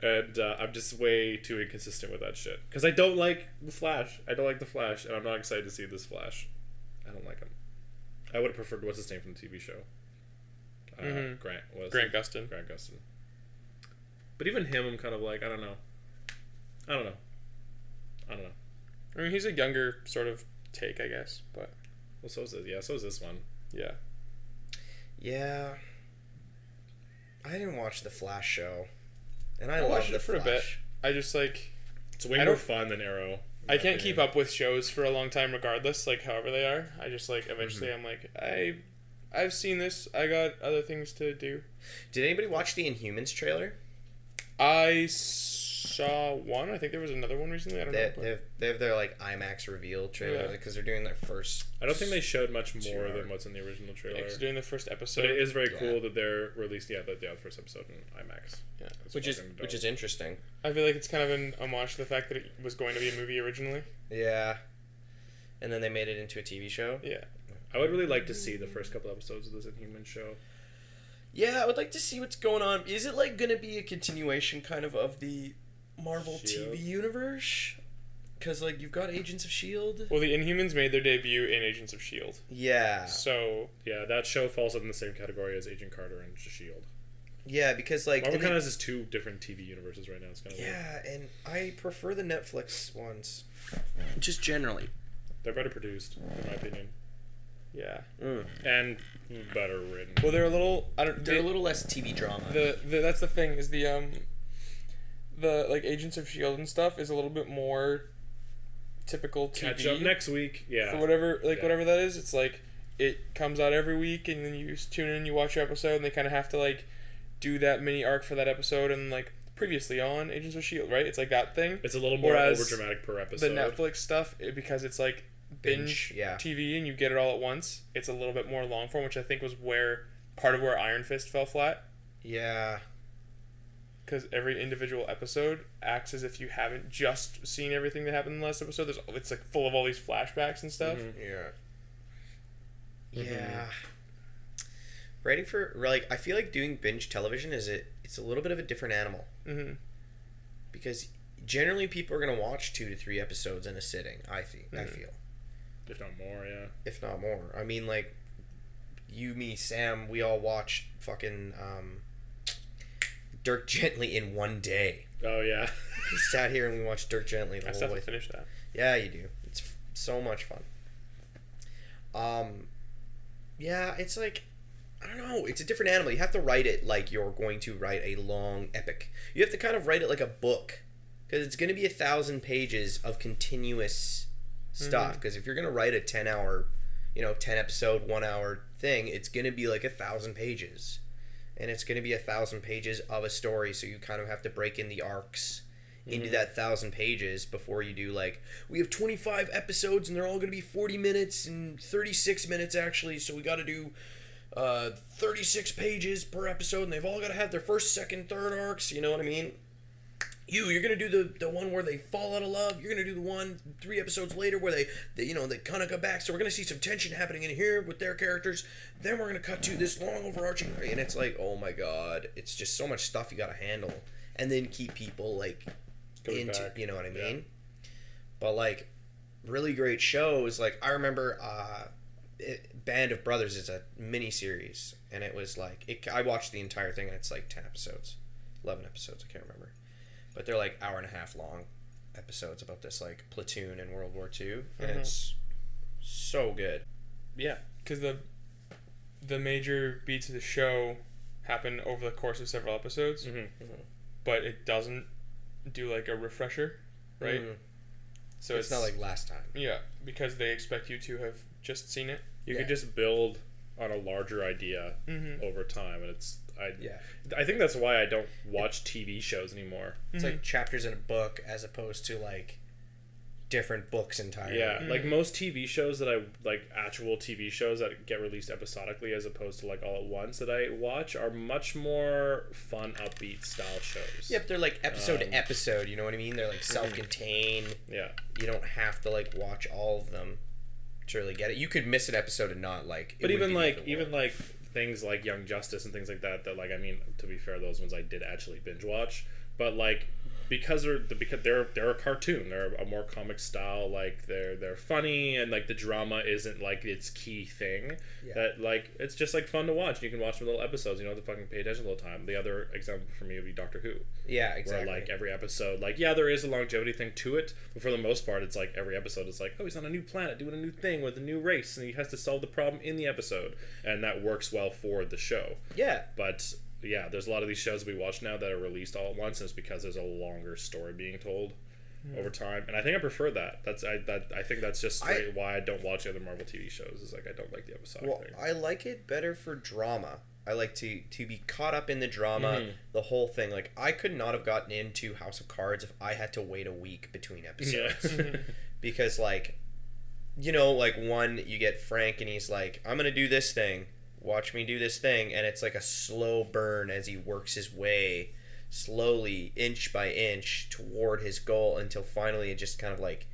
Speaker 1: And I'm just way too inconsistent with that shit. Because I don't like the Flash. I don't like the Flash, and I'm not excited to see this Flash. I don't like him. I would have preferred what's his name from the TV show. Grant
Speaker 3: Gustin.
Speaker 1: Grant Gustin. But even him, I'm kind of like, I don't know.
Speaker 3: I mean, he's a younger sort of take, I guess, but
Speaker 1: Well, so is this one.
Speaker 3: yeah.
Speaker 2: Yeah. I didn't watch the Flash show, and I
Speaker 3: I
Speaker 2: love
Speaker 3: watched
Speaker 2: the
Speaker 3: it for a bit.
Speaker 2: Flash.
Speaker 3: I just like
Speaker 1: It's way
Speaker 3: I
Speaker 1: more
Speaker 3: don't-
Speaker 1: fun than Arrow.
Speaker 3: I can't keep up with shows for a long time, regardless, like however they are. I just like eventually
Speaker 1: Mm-hmm.
Speaker 3: I'm like I've seen this. I got other things to do.
Speaker 2: Did anybody watch the Inhumans trailer?
Speaker 3: I saw one. I think there was another one recently. I don't know.
Speaker 2: They have their like IMAX reveal trailer
Speaker 3: Yeah.
Speaker 2: because they're doing their first.
Speaker 1: I don't think they showed much more
Speaker 2: Sure.
Speaker 1: than what's in the original
Speaker 3: Yeah,
Speaker 1: trailer.
Speaker 3: 'cause doing the first episode.
Speaker 1: But it is very
Speaker 2: Yeah.
Speaker 1: cool that they're released. The first episode in IMAX.
Speaker 3: Yeah.
Speaker 1: It's
Speaker 2: Which is
Speaker 1: fucking dope.
Speaker 2: which is interesting.
Speaker 3: I feel like it's kind of an homage to the fact that it was going to be a movie originally.
Speaker 2: Yeah. And then they made it into a TV show.
Speaker 3: Yeah.
Speaker 1: I would really like to see the first couple episodes of this Inhuman show.
Speaker 2: Yeah, I would like to see what's going on. Is it like gonna be a continuation kind of the Marvel
Speaker 1: Shield.
Speaker 2: TV universe? Because like you've got Agents of Shield.
Speaker 3: Well, the Inhumans made their debut in Agents of Shield,
Speaker 2: Yeah.
Speaker 3: so
Speaker 1: Yeah, that show falls in the same category as Agent Carter and Shield.
Speaker 2: Yeah, because like
Speaker 1: Marvel
Speaker 2: and
Speaker 1: kind
Speaker 2: they-
Speaker 1: of has two different TV universes right now. It's kind of weird.
Speaker 2: yeah, and I prefer the Netflix ones. Just generally.
Speaker 1: They're better produced, in my opinion,
Speaker 3: yeah.
Speaker 1: and better written.
Speaker 3: Well, they're a little. I don't.
Speaker 2: They're a little less TV drama.
Speaker 3: The that's the thing is the like Agents of Shield and stuff is a little bit more typical TV.
Speaker 1: Catch up next week. Yeah.
Speaker 3: For whatever
Speaker 1: Yeah.
Speaker 3: whatever that is. It's like it comes out every week, and then you tune in, you watch your episode, and they kind of have to like do that mini arc for that episode, and like previously on Agents of Shield, right? It's like that thing.
Speaker 1: It's a little more
Speaker 3: Whereas
Speaker 1: overdramatic per episode.
Speaker 3: The Netflix stuff, because it's like binge
Speaker 2: yeah.
Speaker 3: TV and you get it all at once, it's a little bit more long form, which I think was where part of where Iron Fist fell flat,
Speaker 2: Yeah.
Speaker 3: because every individual episode acts as if you haven't just seen everything that happened in the last episode. It's like full of all these flashbacks and stuff.
Speaker 1: Mhm.
Speaker 2: Yeah. Yeah. Ready for like I feel like doing binge television it's a little bit of a different animal
Speaker 3: Mm-hmm.
Speaker 2: because generally people are gonna watch 2 to 3 episodes in a sitting. I feel,
Speaker 1: If not more, yeah.
Speaker 2: if not more. I mean, like you, me, Sam, we all watched fucking Dirk Gently in one day.
Speaker 1: Oh yeah.
Speaker 2: We sat here and we watched Dirk Gently the
Speaker 3: I
Speaker 2: whole
Speaker 3: still have
Speaker 2: way.
Speaker 3: to finish that.
Speaker 2: Yeah, you do. It's so much fun. Yeah, it's like I don't know. It's a different animal. You have to write it like you're going to write a long epic. You have to kind of write it like a book because it's going to be 1,000 pages of continuous stuff. Because if you're going to write a 10-hour, 10 episode, 1 hour thing, it's going to be like 1,000 pages, and it's going to be 1,000 pages of a story. So you kind of have to break in the arcs into that 1,000 pages before you do like we have 25 episodes and they're all going to be 40 minutes and 36 minutes actually, so we got to do 36 pages per episode and they've all got to have their first, second, third arcs. You know what I mean? You're gonna do the one where they fall out of love. You're gonna do the one 3 episodes later where they kind of come back. So we're gonna see some tension happening in here with their characters. Then we're gonna cut to this long overarching, and it's like, oh my god, it's just so much stuff you gotta handle, and then keep people like
Speaker 1: Coming
Speaker 2: into,
Speaker 1: back.
Speaker 2: you know what I mean?
Speaker 1: Yeah.
Speaker 2: But like really great shows. Like I remember Band of Brothers is a mini series, and it was like I watched the entire thing, and it's like 10 episodes, 11 episodes, I can't remember. But they're like hour and a half long episodes about this like platoon in World War II, and it's so good.
Speaker 3: Yeah, because the major beats of the show happen over the course of several episodes, but it doesn't do like a refresher, right? So
Speaker 2: It's not like last time.
Speaker 3: yeah, because they expect you to have just seen it.
Speaker 1: You could just build on a larger idea over time, and
Speaker 2: Yeah.
Speaker 1: I think that's why I don't watch TV shows anymore.
Speaker 2: It's like chapters in a book as opposed to like different books entirely.
Speaker 1: Yeah, like most TV shows that I like, actual TV shows that get released episodically as opposed to like all at once that I watch, are much more fun, upbeat style shows.
Speaker 2: Yeah, but they're like episode to episode, you know what I mean? They're like self-contained.
Speaker 1: Yeah.
Speaker 2: You don't have to like watch all of them to really get it. You could miss an episode and not like.
Speaker 1: But even like things like Young Justice and things like that like, I mean, to be fair, those ones I did actually binge watch, but like because they're a cartoon, they're a more comic style, like they're funny, and like the drama isn't like its key thing.
Speaker 2: Yeah.
Speaker 1: That like it's just like fun to watch. You can watch little episodes. You don't have to fucking pay attention the whole time. The other example for me would be Doctor Who.
Speaker 2: Yeah, exactly.
Speaker 1: Where like every episode, like, yeah, there is a longevity thing to it, but for the most part, it's like every episode is like, oh, he's on a new planet doing a new thing with a new race, and he has to solve the problem in the episode, and that works well for the show.
Speaker 2: Yeah.
Speaker 1: But yeah, there's a lot of these shows we watch now that are released all at once, and it's because there's a longer story being told over time, and I think I prefer that. I think that's just straight why I don't watch the other Marvel TV shows. Is like I don't like the episodic thing.
Speaker 2: I like it better for drama. I like to be caught up in the drama, the whole thing. Like, I could not have gotten into House of Cards if I had to wait a week between episodes. Because, like, you know, like, one, you get Frank and he's like, I'm going to do this thing. Watch me do this thing. And it's like a slow burn as he works his way slowly, inch by inch, toward his goal until finally it just kind of like,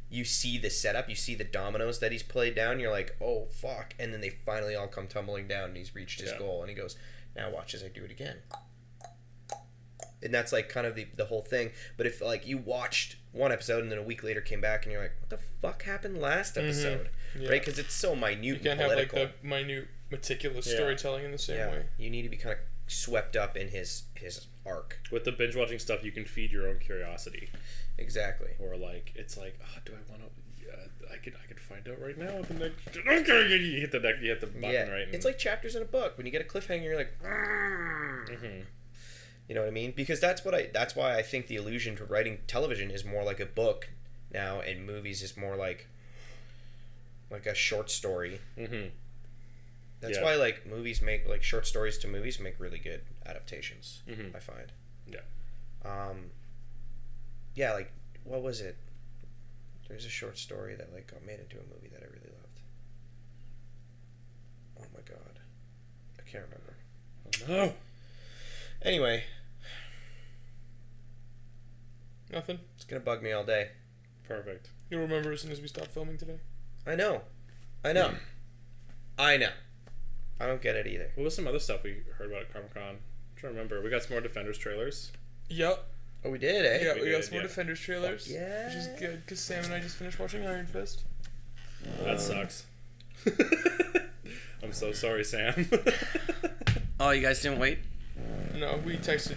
Speaker 2: you see the setup, you see the dominoes that he's played down, you're like, oh, fuck. And then they finally all come tumbling down and he's reached his goal. And he goes, now watch as I do it again. And that's like kind of the whole thing. But if like you watched one episode and then a week later came back and you're like, what the fuck happened last episode?
Speaker 3: Yeah.
Speaker 2: Right? Because it's so minute
Speaker 3: You can't
Speaker 2: and political.
Speaker 3: have like the minute, meticulous storytelling in the same way.
Speaker 2: You need to be kind of swept up in his arc.
Speaker 1: With the binge watching stuff, you can feed your own curiosity.
Speaker 2: Exactly.
Speaker 1: Or like it's like, oh, do I want to? I could find out right now what the next. Okay, you hit the button right. And,
Speaker 2: it's like chapters in a book. When you get a cliffhanger, you're like, you know what I mean? Because that's why I think the allusion to writing television is more like a book now, and movies is more like a short story. That's why like movies make like short stories to movies make really good adaptations. I find. Yeah, like what was it? There's a short story that like got made into a movie that I really loved. Oh my god, I can't remember.
Speaker 1: Oh no.
Speaker 2: Anyway,
Speaker 3: Nothing.
Speaker 2: it's gonna bug me all day.
Speaker 1: Perfect.
Speaker 3: You'll remember as soon as we stop filming today.
Speaker 2: I know. I don't get it either.
Speaker 1: What was some other stuff we heard about at Comic-Con? I'm trying to remember. We got some more Defenders trailers.
Speaker 3: Yep.
Speaker 2: Oh, we did, eh?
Speaker 3: Yeah, we got
Speaker 1: did,
Speaker 3: some more Defenders trailers.
Speaker 2: yeah.
Speaker 3: Which is good, because Sam and I just finished watching Iron Fist.
Speaker 1: That sucks. I'm so sorry, Sam.
Speaker 2: Oh, you guys didn't wait?
Speaker 3: No, we texted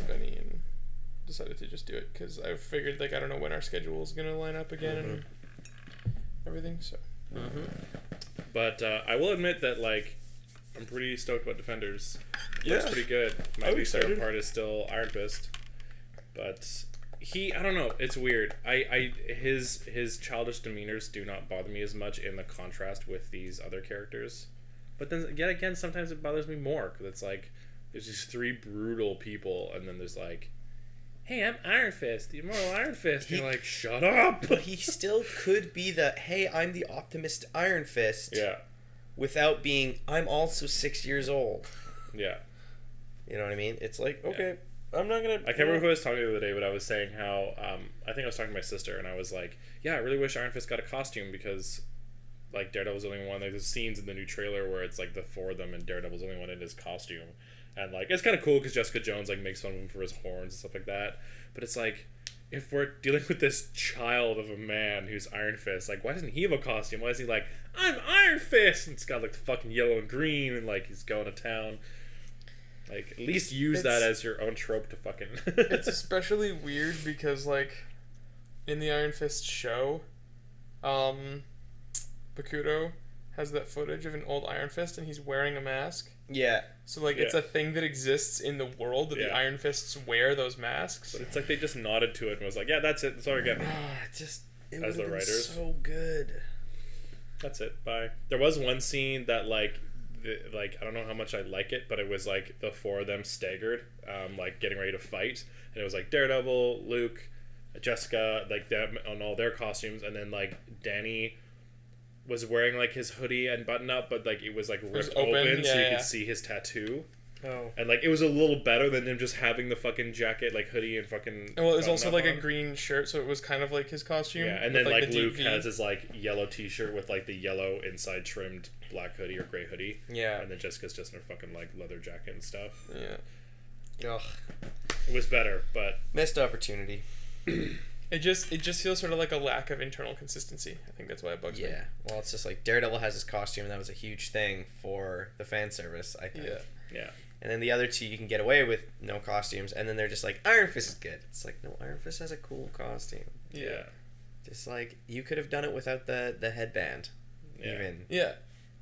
Speaker 3: Benny and decided to just do it, because I figured, like, I don't know when our schedule is going to line up again and everything, so.
Speaker 1: But I will admit that, like, I'm pretty stoked about Defenders.
Speaker 3: Yeah.
Speaker 1: Looks pretty good. My
Speaker 3: I'm
Speaker 1: least favorite
Speaker 3: excited.
Speaker 1: part is still Iron Fist. But I don't know, it's weird. His childish demeanors do not bother me as much in the contrast with these other characters. But then yet again, sometimes it bothers me more, because it's like there's these three brutal people, and then there's like, hey, I'm Iron Fist, the immortal Iron Fist. And you're like, shut up.
Speaker 2: But he still could be the, hey, I'm the optimist Iron Fist.
Speaker 1: Yeah.
Speaker 2: Without being, I'm also 6 years old.
Speaker 1: Yeah.
Speaker 2: You know what I mean? It's like, okay, I'm not gonna.
Speaker 1: I can't remember who I was talking to the other day, but I was saying how I think I was talking to my sister, and I was like, yeah, I really wish Iron Fist got a costume, because like Daredevil's the only one. There's scenes in the new trailer where it's like the four of them, and Daredevil's the only one in his costume, and like it's kind of cool because Jessica Jones like makes fun of him for his horns and stuff like that. But it's like, if we're dealing with this child of a man who's Iron Fist, like, why doesn't he have a costume? Why is he like, I'm Iron Fist, and it's got like the fucking yellow and green, and like he's going to town. Like, at least use that as your own trope to fucking...
Speaker 3: It's especially weird because, like, in the Iron Fist show, Bakuto has that footage of an old Iron Fist, and he's wearing a mask.
Speaker 2: Yeah.
Speaker 3: So, like, it's a thing that exists in the world that the Iron Fists wear those masks.
Speaker 1: But it's like they just nodded to it and was like, yeah, that's it. That's all we're getting.
Speaker 2: It
Speaker 1: as the writers.
Speaker 2: so good.
Speaker 1: That's it. Bye. There was one scene that, like, like I don't know how much I like it, but it was like the four of them staggered, like getting ready to fight, and it was like Daredevil, Luke, Jessica, like them on all their costumes, and then like Danny was wearing like his hoodie and button up, but like it was like ripped open, so you could see his tattoo.
Speaker 2: Oh.
Speaker 1: And like it was a little better than him just having the fucking jacket, like hoodie and fucking.
Speaker 3: Well, it was also like
Speaker 1: on.
Speaker 3: a green shirt, so it was kind of like his costume.
Speaker 1: Yeah, and then like
Speaker 3: the
Speaker 1: Luke
Speaker 3: DV.
Speaker 1: has his like yellow T-shirt with like the yellow inside trimmed black hoodie or gray hoodie.
Speaker 2: Yeah.
Speaker 1: And then Jessica's just in her fucking like leather jacket and stuff.
Speaker 3: Yeah.
Speaker 2: Ugh.
Speaker 1: It was better, but
Speaker 2: Missed opportunity.
Speaker 3: It just feels sort of like a lack of internal consistency. I think that's why it bugs me.
Speaker 2: Yeah. Well, it's just like Daredevil has his costume, and that was a huge thing for the fan service, I think.
Speaker 1: yeah.
Speaker 2: And then the other two you can get away with no costumes, and then they're just like, Iron Fist is good. It's like, no, Iron Fist has a cool costume.
Speaker 3: Yeah.
Speaker 2: Just like, you could have done it without the headband.
Speaker 1: Yeah.
Speaker 2: Even.
Speaker 3: Yeah.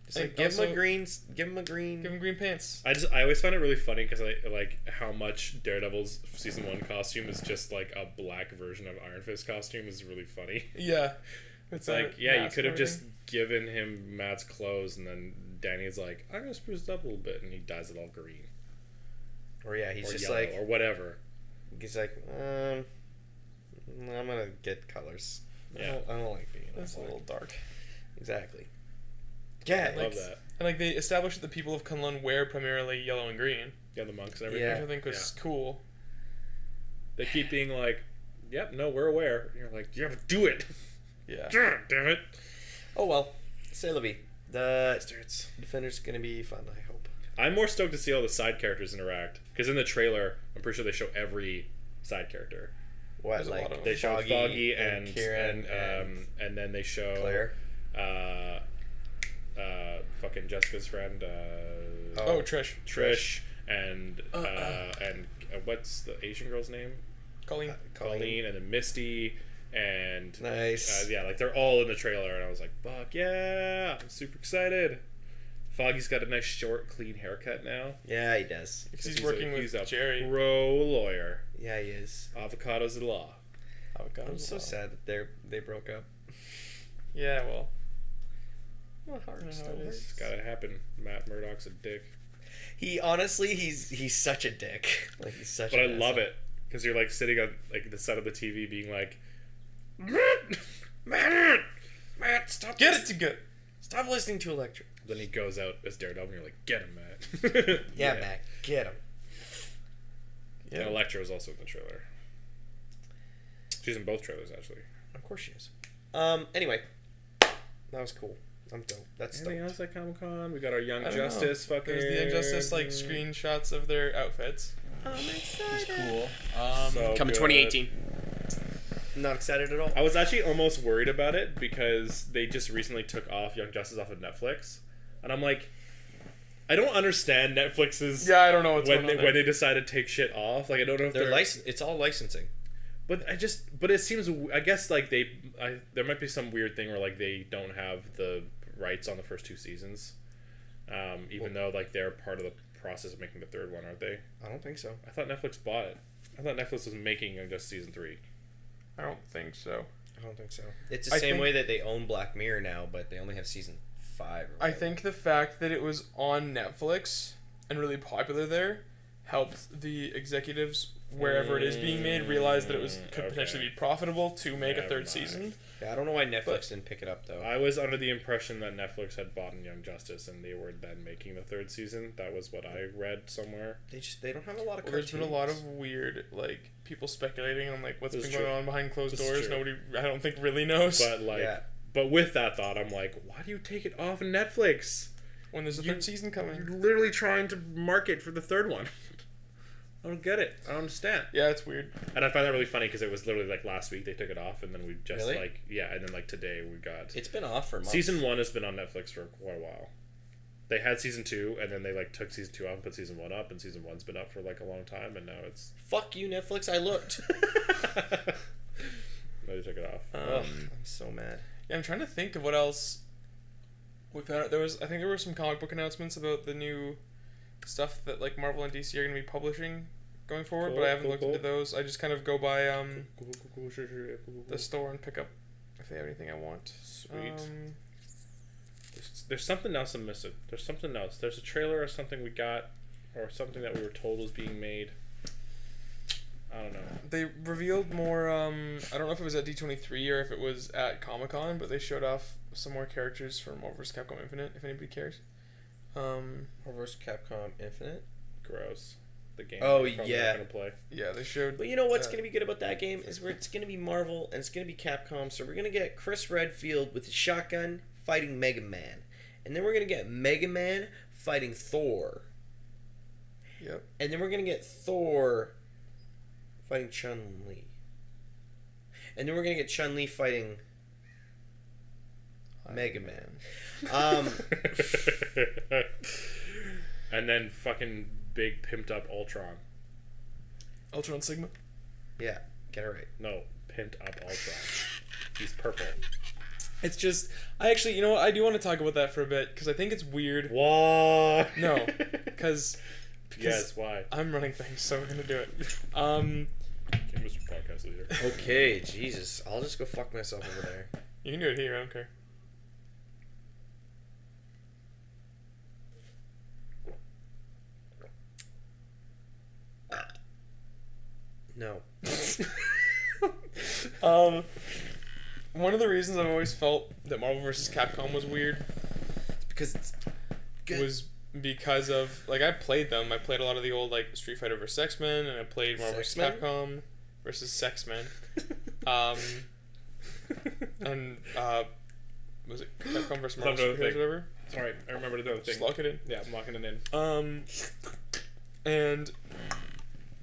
Speaker 2: Just like,
Speaker 3: And
Speaker 2: give him
Speaker 3: also-
Speaker 2: a green. Give him a green.
Speaker 3: Give him green pants.
Speaker 1: I always find it really funny because I like how much Daredevil's season 1 costume is just like a black version of Iron Fist costume is really funny.
Speaker 3: Yeah.
Speaker 1: It's like, yeah, you could have just given him Matt's clothes, and then Danny's like, I'm gonna spruce it up a little bit, and he dyes it all green.
Speaker 2: Or yeah, he's
Speaker 1: Or
Speaker 2: just
Speaker 1: yellow,
Speaker 2: like,
Speaker 1: or whatever.
Speaker 2: he's like, I'm gonna get colors.
Speaker 1: Yeah.
Speaker 2: I don't like being
Speaker 3: That's a
Speaker 2: black.
Speaker 3: little dark.
Speaker 2: Exactly. Yeah,
Speaker 1: I love that.
Speaker 3: And like they established that the people of Kunlun wear primarily yellow and green,
Speaker 1: Yeah, the monks and everything.
Speaker 2: Yeah.
Speaker 3: which I think was cool.
Speaker 1: They keep being like, yep, no, we're aware. And you're like, yeah, but do it.
Speaker 3: Yeah.
Speaker 1: Damn it.
Speaker 2: Oh well, c'est la vie. The
Speaker 1: Bastards.
Speaker 2: Defender's gonna be fun, I hope.
Speaker 1: I'm more stoked to see all the side characters interact. Because in the trailer, I'm pretty sure they show every side character.
Speaker 2: What,
Speaker 3: There's a
Speaker 2: like
Speaker 3: lot of
Speaker 1: They show Foggy and
Speaker 2: Kieran
Speaker 1: and then they show
Speaker 2: Claire?
Speaker 1: fucking Jessica's friend
Speaker 3: Oh, Trish.
Speaker 1: Trish and what's the Asian girl's name?
Speaker 3: Colleen.
Speaker 1: Colleen, and then Misty and
Speaker 2: Nice.
Speaker 1: yeah, like they're all in the trailer, and I was like, fuck yeah, I'm super excited. Foggy's got a nice short clean haircut now.
Speaker 2: Yeah, he does.
Speaker 3: Because he's working with
Speaker 1: a
Speaker 3: Jerry.
Speaker 1: pro lawyer.
Speaker 2: Yeah, he is.
Speaker 1: Avocados the law.
Speaker 2: I'm so sad that they broke up.
Speaker 3: Yeah, well.
Speaker 2: My heart
Speaker 3: You know
Speaker 2: still
Speaker 3: how it is.
Speaker 2: hurts.
Speaker 1: It's gotta happen. Matt Murdock's a dick.
Speaker 2: He honestly, he's such a dick. Like he's such.
Speaker 1: But I
Speaker 2: an
Speaker 1: love
Speaker 2: asshole.
Speaker 1: it because you're like sitting on like the side of the TV, being like,
Speaker 2: Matt, stop.
Speaker 3: Get it to good.
Speaker 2: Stop listening to Electra.
Speaker 1: Then he goes out as Daredevil, and you're like, get him, Matt.
Speaker 2: Yeah, Matt, get him.
Speaker 1: And Elektra was also in the trailer. She's in both trailers, actually.
Speaker 2: Of course she is. Anyway, that was cool. I'm dope. That's
Speaker 1: Anything
Speaker 2: dope.
Speaker 1: else at Comic Con? We got our Young
Speaker 3: I don't
Speaker 1: Justice
Speaker 3: know.
Speaker 1: fucking.
Speaker 3: There's the Young Justice like screenshots of their outfits.
Speaker 2: I'm excited.
Speaker 3: Cool.
Speaker 1: So
Speaker 2: Coming
Speaker 1: good.
Speaker 2: 2018. Not excited at all.
Speaker 1: I was actually almost worried about it because they just recently took off Young Justice off of Netflix, and I'm like, I don't understand Netflix's
Speaker 3: Yeah, I don't know what's
Speaker 1: when
Speaker 3: going
Speaker 1: they
Speaker 3: on there.
Speaker 1: when they decide to take shit off. Like I don't know if
Speaker 2: They're
Speaker 1: they're
Speaker 2: licensed. It's all licensing.
Speaker 1: But it seems, I guess like there might be some weird thing where like they don't have the rights on the first 2 seasons, even though like they're part of the process of making the third one, aren't they?
Speaker 2: I don't think so.
Speaker 1: I thought Netflix bought it. I thought Netflix was making just season 3.
Speaker 3: I don't think so.
Speaker 2: I don't think so. It's the
Speaker 3: I
Speaker 2: same
Speaker 3: think-
Speaker 2: way that they own Black Mirror now, but they only have season 5. Or
Speaker 3: I
Speaker 2: whatever.
Speaker 3: think the fact that it was on Netflix and really popular there helped the executives wherever it is being made realize that it could
Speaker 1: Okay.
Speaker 3: potentially be profitable to make a
Speaker 1: Never
Speaker 3: third
Speaker 1: mind.
Speaker 3: season.
Speaker 2: Yeah, I don't know why Netflix didn't pick it up though.
Speaker 1: I was under the impression that Netflix had bought Young Justice and they were then making the 3rd season. That was what I read somewhere.
Speaker 2: They don't have a lot of.
Speaker 3: Well, there's been a lot
Speaker 2: cartoons.
Speaker 3: of weird like people speculating on like what's
Speaker 1: This
Speaker 3: been
Speaker 1: is
Speaker 3: going
Speaker 1: true.
Speaker 3: on behind closed
Speaker 1: This is
Speaker 3: doors.
Speaker 1: true.
Speaker 3: Nobody, I don't think, really knows.
Speaker 1: But like,
Speaker 2: Yeah.
Speaker 1: but with that thought, I'm like, why do you take it off Netflix?
Speaker 3: when there's a
Speaker 1: you-
Speaker 3: third season coming.
Speaker 1: You're literally trying to market for the 3rd one. I don't get it. I don't understand.
Speaker 3: Yeah, it's weird.
Speaker 1: And I find that really funny because it was literally like last week they took it off, and then we just
Speaker 2: Really?
Speaker 1: like and then like today we got
Speaker 2: It's been off for months.
Speaker 1: season 1 has been on Netflix for quite a while. They had season 2, and then they like took season 2 off and put season 1 up, and season 1's been up for like a long time, and now it's
Speaker 2: Fuck you, Netflix. I looked.
Speaker 1: they took it off.
Speaker 2: Ugh, I'm so mad.
Speaker 3: Yeah, I'm trying to think of what else we found out. I think there were some comic book announcements about the new stuff that like Marvel and DC are going to be publishing going forward, but I haven't looked into those. I just kind of go by
Speaker 1: Sure,
Speaker 3: the store and pick up if they have anything I want.
Speaker 1: Sweet. There's something else I'm missing. There's something else. There's a trailer or something we got, or something that we were told was being made. I don't know.
Speaker 3: They revealed more. I don't know if it was at D23 or if it was at Comic-Con, but they showed off some more characters from Marvel vs. Capcom Infinite. If anybody cares.
Speaker 2: Marvel vs. Capcom Infinite.
Speaker 1: Gross. The game.
Speaker 2: Oh,
Speaker 1: we're probably
Speaker 2: yeah.
Speaker 1: not gonna play.
Speaker 3: Yeah, they showed.
Speaker 2: But you know what's going to be good about that game is where it's going to be Marvel and it's going to be Capcom. So we're going to get Chris Redfield with his shotgun fighting Mega Man, and then we're going to get Mega Man fighting Thor.
Speaker 3: Yep.
Speaker 2: And then we're going to get Thor fighting Chun-Li. And then we're going to get Chun-Li fighting Mega Man.
Speaker 1: And then fucking big pimped up Ultron.
Speaker 3: Ultron Sigma.
Speaker 2: Yeah, get it right.
Speaker 1: No, pimped up Ultron. He's purple.
Speaker 3: It's just, I actually, you know what? I do want to talk about that for a bit because I think it's weird.
Speaker 1: Why?
Speaker 3: No, because
Speaker 1: yes, why?
Speaker 3: I'm running things, so we're gonna do it.
Speaker 1: Okay, Mr. Podcast Leader.
Speaker 2: Okay, Jesus. I'll just go fuck myself over there.
Speaker 3: You can do it here. I don't care.
Speaker 2: No.
Speaker 3: One of the reasons I've always felt that Marvel vs. Capcom was weird
Speaker 2: Because it's good.
Speaker 3: was because of, like, I played them. I played a lot of the old, like, Street Fighter vs. X-Men, and I played Marvel vs.
Speaker 2: Sex-Men?
Speaker 3: Capcom versus Sex-Men. And, was it Capcom vs. Marvel
Speaker 1: Another
Speaker 3: Superheroes or
Speaker 1: thing.
Speaker 3: whatever?
Speaker 1: Sorry, I remembered another thing.
Speaker 3: Just lock it in.
Speaker 1: Yeah, I'm locking it in.
Speaker 3: And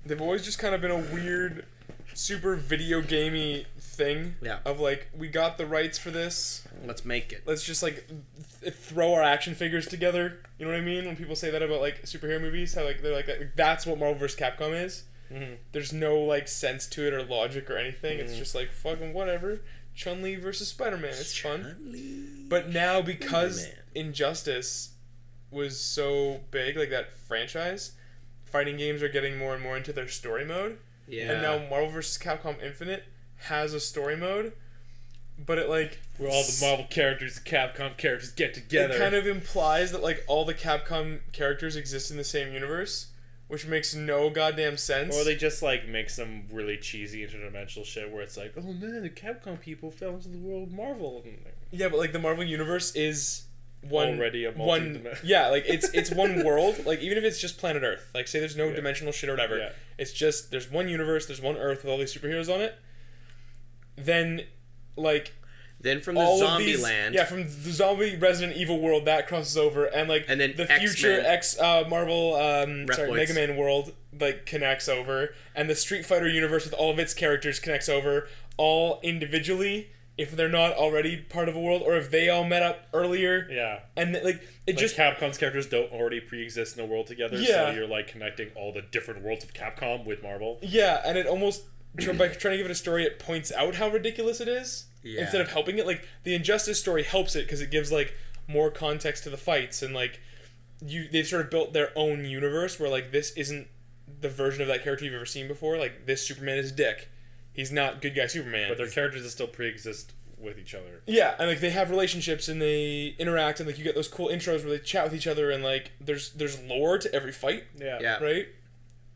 Speaker 3: they've always just kind of been a weird, super video gamey thing.
Speaker 2: Yeah.
Speaker 3: Of like, we got the rights for this.
Speaker 2: Let's make it.
Speaker 3: Let's just like throw our action figures together. You know what I mean? When people say that about like superhero movies, how like they're like that's what Marvel vs. Capcom is.
Speaker 1: Mm-hmm.
Speaker 3: There's no like sense to it or logic or anything. It's just like fucking whatever. Chun-Li versus Spider-Man. It's fun. But now because
Speaker 2: Spider-Man.
Speaker 3: Injustice was so big, like that franchise, fighting games are getting more and more into their story mode.
Speaker 2: Yeah.
Speaker 3: And now Marvel vs. Capcom Infinite has a story mode, but it like
Speaker 1: Where all the Marvel characters, Capcom characters get together.
Speaker 3: it kind of implies that like all the Capcom characters exist in the same universe, which makes no goddamn sense.
Speaker 1: Or they just like make some really cheesy interdimensional shit where it's like, oh man, the Capcom people fell into the world of Marvel. And
Speaker 3: Yeah, but like the Marvel universe is one
Speaker 1: Already a
Speaker 3: one
Speaker 1: multi-dimen-
Speaker 3: yeah, like it's one world. Like even if it's just planet Earth, like say there's no dimensional shit or whatever,
Speaker 1: Yeah.
Speaker 3: it's just there's one universe, there's one Earth with all these superheroes on it. Then like
Speaker 2: Then from the
Speaker 3: all of
Speaker 2: zombie
Speaker 3: these,
Speaker 2: land.
Speaker 3: yeah, from the zombie Resident Evil world that crosses over, and like
Speaker 2: And then
Speaker 3: the
Speaker 2: X-Men.
Speaker 3: future Marvel
Speaker 2: Reploids.
Speaker 3: Mega Man world like connects over, and the Street Fighter universe with all of its characters connects over, all individually if they're not already part of a world, or if they all met up earlier.
Speaker 1: Yeah.
Speaker 3: And like it
Speaker 1: Like
Speaker 3: just
Speaker 1: Capcom's characters don't already pre-exist in a world together,
Speaker 3: Yeah.
Speaker 1: so you're like connecting all the different worlds of Capcom with Marvel.
Speaker 3: yeah, and it almost by trying to give it a story, it points out how ridiculous it is
Speaker 2: Yeah.
Speaker 3: instead of helping it. Like the Injustice story helps it because it gives like more context to the fights, and like they've sort of built their own universe where like this isn't the version of that character you've ever seen before. Like this Superman is Dick, he's not good guy Superman.
Speaker 1: But their characters still pre-exist with each other.
Speaker 3: Yeah, and like they have relationships and they interact, and like you get those cool intros where they chat with each other, and like there's lore to every fight,
Speaker 1: Yeah.
Speaker 2: Yeah.
Speaker 3: right?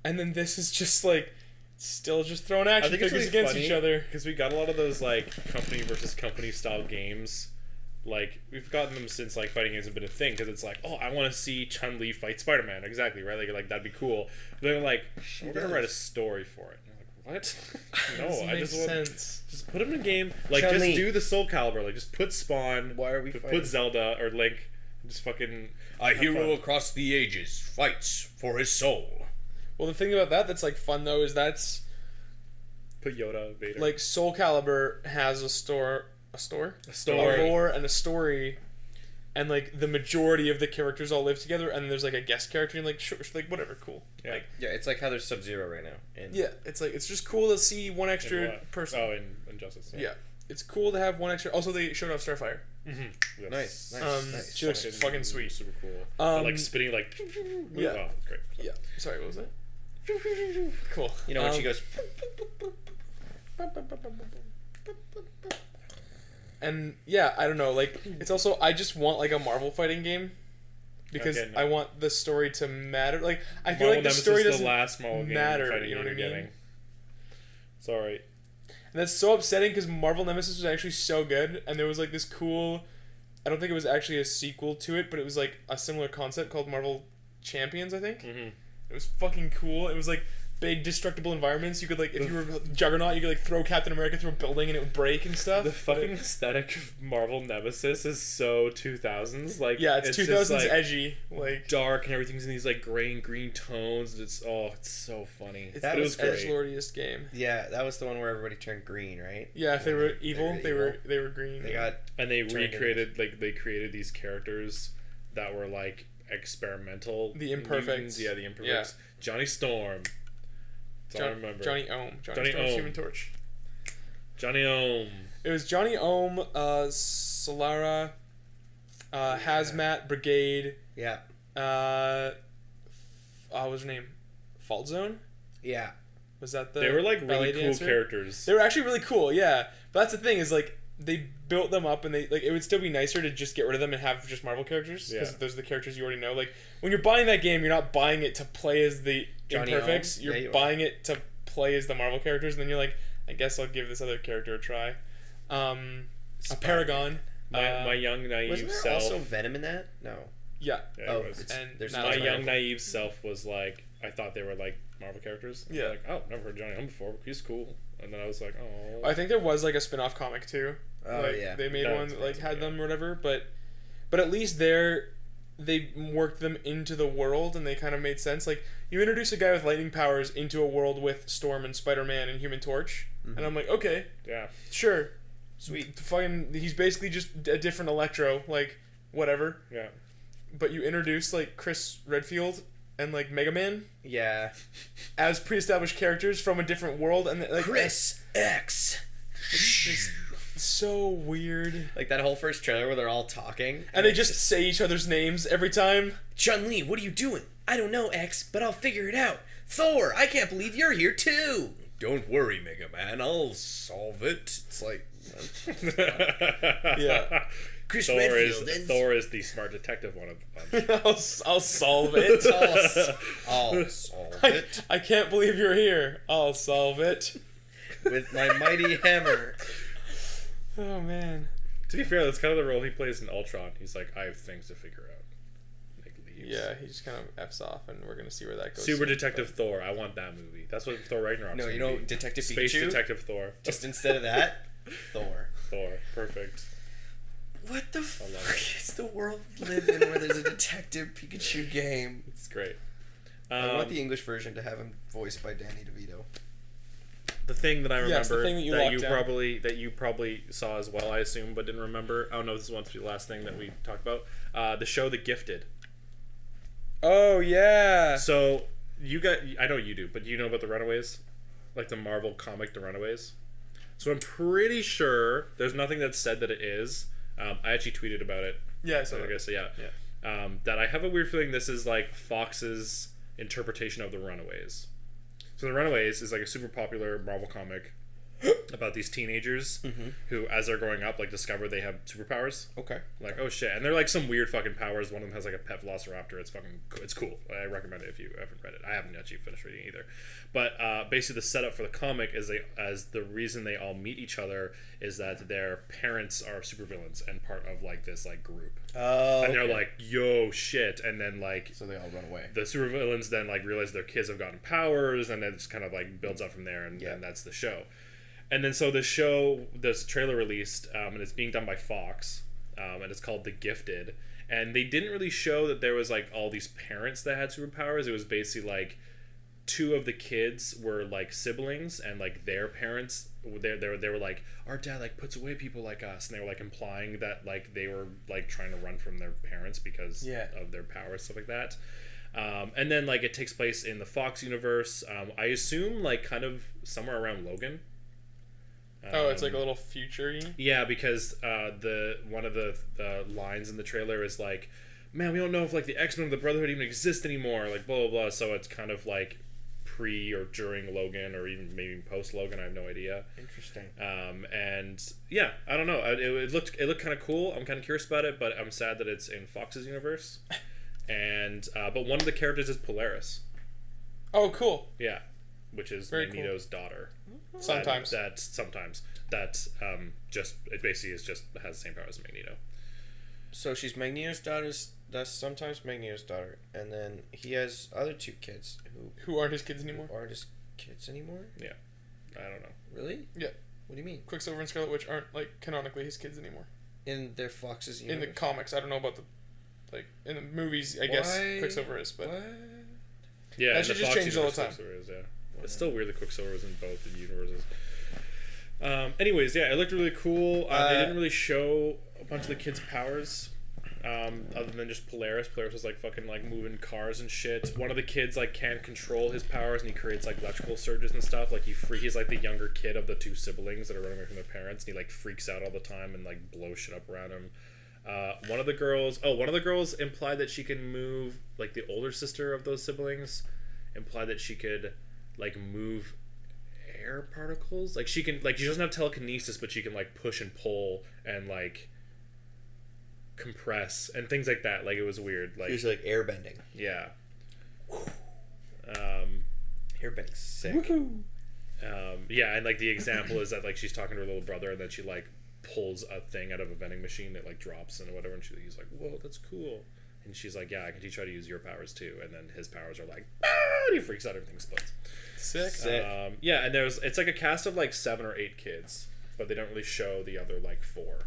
Speaker 3: And then this is just like still just throwing action
Speaker 1: I think it's
Speaker 3: figures
Speaker 1: really
Speaker 3: against
Speaker 1: funny
Speaker 3: each other.
Speaker 1: because we got a lot of those like company versus company style games. Like we've gotten them since like fighting games have been a thing because it's like, oh, I want to see Chun-Li fight Spider-Man. Exactly, right? Like that'd be cool. But they're like, we're gonna write a story for it. And I'm like, what? No,
Speaker 3: Doesn't
Speaker 1: I
Speaker 3: make
Speaker 1: just want
Speaker 3: sense.
Speaker 1: just put him in a game. Like
Speaker 2: Chun-Li.
Speaker 1: just do the Soul Calibur. Like just put Spawn.
Speaker 2: Why are we fighting?
Speaker 1: put Zelda or Link? And just fucking
Speaker 2: A
Speaker 1: have
Speaker 2: hero
Speaker 1: fun.
Speaker 2: across the ages fights for his soul.
Speaker 3: Well, the thing about that's like fun though is that's
Speaker 1: Put Yoda, Vader.
Speaker 3: like Soul Calibur has a
Speaker 1: story.
Speaker 3: lore and a story, and like the majority of the characters all live together, and then there's like a guest character, and like sure, like whatever, cool.
Speaker 1: Yeah.
Speaker 3: Like,
Speaker 2: Yeah, it's like how there's Sub-Zero right now. And
Speaker 3: yeah, it's like it's just cool to see one
Speaker 1: In
Speaker 3: extra
Speaker 1: what?
Speaker 3: person.
Speaker 1: Oh, in Injustice.
Speaker 3: Yeah, it's cool to have one extra. Also, they showed off Starfire.
Speaker 1: Mm-hmm. Yes.
Speaker 2: Nice. Nice.
Speaker 3: She looks fucking sweet.
Speaker 1: Super cool.
Speaker 3: Um,
Speaker 1: like spinning like.
Speaker 3: yeah.
Speaker 1: Wow, that's great.
Speaker 3: Yeah. Sorry, what was that? Cool.
Speaker 2: You know when she goes,
Speaker 3: And yeah, I don't know. Like, it's also I just want like a Marvel fighting game because
Speaker 1: Okay, no.
Speaker 3: I want the story to matter. Like, I feel
Speaker 1: Marvel
Speaker 3: like the
Speaker 1: Nemesis
Speaker 3: story
Speaker 1: is
Speaker 3: doesn't
Speaker 1: the last Marvel game
Speaker 3: matter.
Speaker 1: fighting
Speaker 3: You know what I
Speaker 1: game you're
Speaker 3: mean?
Speaker 1: getting. Sorry.
Speaker 3: And that's so upsetting because Marvel Nemesis was actually so good, and there was like this cool. I don't think it was actually a sequel to it, but it was like a similar concept called Marvel Champions, I think.
Speaker 1: Mm-hmm.
Speaker 3: It was fucking cool. It was like big destructible environments. You could like, if you were Juggernaut, you could like throw Captain America through a building and it would break and stuff.
Speaker 1: The fucking aesthetic of Marvel Nemesis is so 2000s. Like,
Speaker 3: Yeah, it's 2000s
Speaker 1: just, like,
Speaker 3: edgy. Like,
Speaker 1: dark and everything's in these like gray and green tones. And it's so funny.
Speaker 3: it's
Speaker 2: That
Speaker 3: the
Speaker 2: was
Speaker 1: great.
Speaker 3: edgelordiest game.
Speaker 2: Yeah, that was the one where everybody turned green, right?
Speaker 3: Yeah, if they
Speaker 2: When
Speaker 3: were evil, they were
Speaker 2: evil.
Speaker 3: green.
Speaker 2: They got
Speaker 1: And they
Speaker 2: turned
Speaker 1: recreated they created these characters that were like experimental.
Speaker 3: The Imperfects.
Speaker 1: mutants. Yeah, the Imperfects.
Speaker 3: Yeah.
Speaker 1: Johnny Storm. That's all I remember.
Speaker 3: Johnny Ohm.
Speaker 1: Johnny
Speaker 3: Storm's
Speaker 1: Ohm.
Speaker 3: Human Torch.
Speaker 1: Johnny Ohm.
Speaker 3: It was Johnny Ohm, Solara, Hazmat Brigade.
Speaker 2: yeah,
Speaker 3: What was her name? Fault Zone.
Speaker 2: yeah.
Speaker 3: Was that the?
Speaker 1: They were like
Speaker 3: ballet
Speaker 1: really cool
Speaker 3: dancer?
Speaker 1: characters.
Speaker 3: They were actually really cool, yeah. But that's the thing is like they built them up and they like it would still be nicer to just get rid of them and have just Marvel characters because
Speaker 1: Yeah.
Speaker 3: those are the characters you already know. Like when you're buying that game, you're not buying it to play as the
Speaker 2: Johnny
Speaker 3: Imperfects.
Speaker 2: Ohm?
Speaker 3: You're
Speaker 2: Yeah, you are.
Speaker 3: buying it to play as the Marvel characters, and then you're like, I guess I'll give this other character a try. A Paragon.
Speaker 1: My young naive
Speaker 2: Wasn't there
Speaker 1: self.
Speaker 2: also Venom in that? No.
Speaker 3: Yeah.
Speaker 1: Yeah,
Speaker 2: Oh,
Speaker 1: it was.
Speaker 2: it's,
Speaker 3: And
Speaker 2: there's
Speaker 3: now
Speaker 1: My
Speaker 3: it's
Speaker 1: young
Speaker 3: Marvel.
Speaker 1: naive self was like, I thought they were like Marvel characters.
Speaker 3: Yeah.
Speaker 1: Like, oh, never heard Johnny Ohm before. He's cool. And then I was like, oh.
Speaker 3: I think there was like a spin-off comic too.
Speaker 2: Oh,
Speaker 3: like,
Speaker 2: yeah.
Speaker 3: They made
Speaker 1: That
Speaker 3: one that like
Speaker 1: sounds
Speaker 3: had
Speaker 1: good.
Speaker 3: them or whatever, but at least they worked them into the world and they kind of made sense. Like you introduce a guy with lightning powers into a world with Storm and Spider-Man and Human Torch, and I'm like, okay,
Speaker 1: Yeah.
Speaker 3: sure,
Speaker 2: Sweet.
Speaker 3: fucking, he's basically just a different Electro, like whatever.
Speaker 1: Yeah.
Speaker 3: But you introduce like Chris Redfield and like Mega Man
Speaker 2: Yeah.
Speaker 3: as pre-established characters from a different world, and like
Speaker 2: Chris X.
Speaker 3: it's so weird.
Speaker 2: Like that whole first trailer where they're all talking.
Speaker 3: And they just say each other's names every time.
Speaker 2: Chun-Li, what are you doing? I don't know, X, but I'll figure it out. Thor, I can't believe you're here too. Don't worry, Mega Man, I'll solve it. It's like
Speaker 3: Yeah.
Speaker 2: Chris
Speaker 1: Thor
Speaker 2: Redfield.
Speaker 1: is
Speaker 2: and-
Speaker 1: Thor is the smart detective one of the bunch.
Speaker 3: I'll solve it.
Speaker 2: I'll solve it
Speaker 3: I can't believe you're here. I'll solve it.
Speaker 2: with my mighty hammer.
Speaker 3: Oh man.
Speaker 1: To be fair, that's kind of the role he plays in Ultron. He's like, I have things to figure out. Like leaves.
Speaker 3: Yeah, he just kind of f's off, and we're gonna see where that goes.
Speaker 1: Super Detective Thor. I want that movie. That's what Thor Ragnarok's
Speaker 2: No,
Speaker 1: gonna
Speaker 2: you know
Speaker 1: be.
Speaker 2: Detective
Speaker 1: Space
Speaker 2: Pikachu?
Speaker 1: Detective Thor.
Speaker 2: Just instead of that, Thor.
Speaker 1: Thor. Perfect.
Speaker 2: What the
Speaker 1: love
Speaker 2: fuck
Speaker 1: it.
Speaker 2: is the world we live in where there's a Detective Pikachu game?
Speaker 1: It's great.
Speaker 2: I want the English version to have him voiced by Danny DeVito.
Speaker 1: The thing that I remember
Speaker 3: Yes, the thing that you locked down.
Speaker 1: that you probably saw as well, I assume, but didn't remember. I don't know if this is one the last thing that we talked about. The show The Gifted.
Speaker 3: Oh yeah.
Speaker 1: So you got, I know you do, but do you know about the Runaways? Like the Marvel comic The Runaways? So I'm pretty sure there's nothing that said that it is. I actually tweeted about it.
Speaker 3: Yeah. So
Speaker 1: I guess, yeah. That I have a weird feeling this is like Fox's interpretation of The Runaways. So The Runaways is like a super popular Marvel comic about these teenagers who, as they're growing up, like discover they have superpowers.
Speaker 2: Okay.
Speaker 1: Like, oh shit, and they're like some weird fucking powers. One of them has like a pet velociraptor. It's fucking, it's cool. I recommend it if you haven't read it. I haven't actually finished reading it either. But basically, the setup for the comic is the reason they all meet each other is that their parents are supervillains and part of like this like group.
Speaker 2: Oh.
Speaker 1: And they're like, yo, shit, and then like
Speaker 2: So they all run away.
Speaker 1: the supervillains then like realize their kids have gotten powers, and then it just kind of like builds up from there, and then that's the show. And then so the show, there's a trailer released, and it's being done by Fox, and it's called The Gifted. And they didn't really show that there was like all these parents that had superpowers. It was basically like two of the kids were like siblings, and like their parents, they were like, our dad like puts away people like us, and they were like implying that like they were like trying to run from their parents because of their powers, stuff like that. And then like it takes place in the Fox universe. I assume like kind of somewhere around Logan.
Speaker 3: Oh, it's like a little future-y?
Speaker 1: Yeah, because one of the lines in the trailer is like, man, we don't know if like the X-Men of the Brotherhood even exist anymore, like blah blah blah. So it's kind of like pre or during Logan, or even maybe post Logan. I have no idea.
Speaker 2: Interesting.
Speaker 1: And yeah, I don't know. It looked kind of cool. I'm kind of curious about it, but I'm sad that it's in Fox's universe. And but one of the characters is Polaris.
Speaker 3: Oh, cool.
Speaker 1: Yeah, which is
Speaker 3: Very
Speaker 1: Magneto's daughter.
Speaker 3: Sometimes.
Speaker 1: That's just it basically is just has the same power as Magneto.
Speaker 2: So she's Magneto's daughter. That's sometimes Magneto's daughter, and then he has other two kids
Speaker 3: Who aren't his kids anymore?
Speaker 2: aren't his kids anymore.
Speaker 1: Yeah, I don't know.
Speaker 2: Really?
Speaker 3: Yeah.
Speaker 2: What do you mean?
Speaker 3: Quicksilver and Scarlet Witch aren't like canonically his kids anymore.
Speaker 2: In their Fox's
Speaker 3: In
Speaker 2: universe?
Speaker 3: the comics, I don't know about the like in the movies. I guess Quicksilver is, but
Speaker 2: What?
Speaker 1: Yeah,
Speaker 3: That
Speaker 1: in
Speaker 3: should
Speaker 1: the
Speaker 3: just
Speaker 1: Fox
Speaker 3: change all the
Speaker 1: universe,
Speaker 3: time.
Speaker 1: Quicksilver is, yeah. It's still weird that Quicksilver was in both the universes. Anyways, yeah, it looked really cool. They didn't really show a bunch of the kids' powers. Other than just Polaris. Polaris was like fucking like moving cars and shit. One of the kids like can't control his powers and he creates like electrical surges and stuff. Like he's like the younger kid of the two siblings that are running away from their parents, and he like freaks out all the time and like blows shit up around him. One of the girls implied that she can move, like the older sister of those siblings implied that she could like move air particles. Like she doesn't have telekinesis, but she can like push and pull and like compress and things like that. Like it was weird. Like
Speaker 2: He was like airbending.
Speaker 1: yeah.
Speaker 2: Airbending's sick.
Speaker 3: woohoo!
Speaker 1: Yeah, and like the example is that like she's talking to her little brother and then she like pulls a thing out of a vending machine that like drops and whatever, and he's like, whoa, that's cool. And she's like, yeah, I can teach you how to use your powers too. And then his powers are like, ah, and he freaks out, everything explodes.
Speaker 3: Sick.
Speaker 1: Yeah, and it's like a cast of like 7 or 8 kids, but they don't really show the other like 4.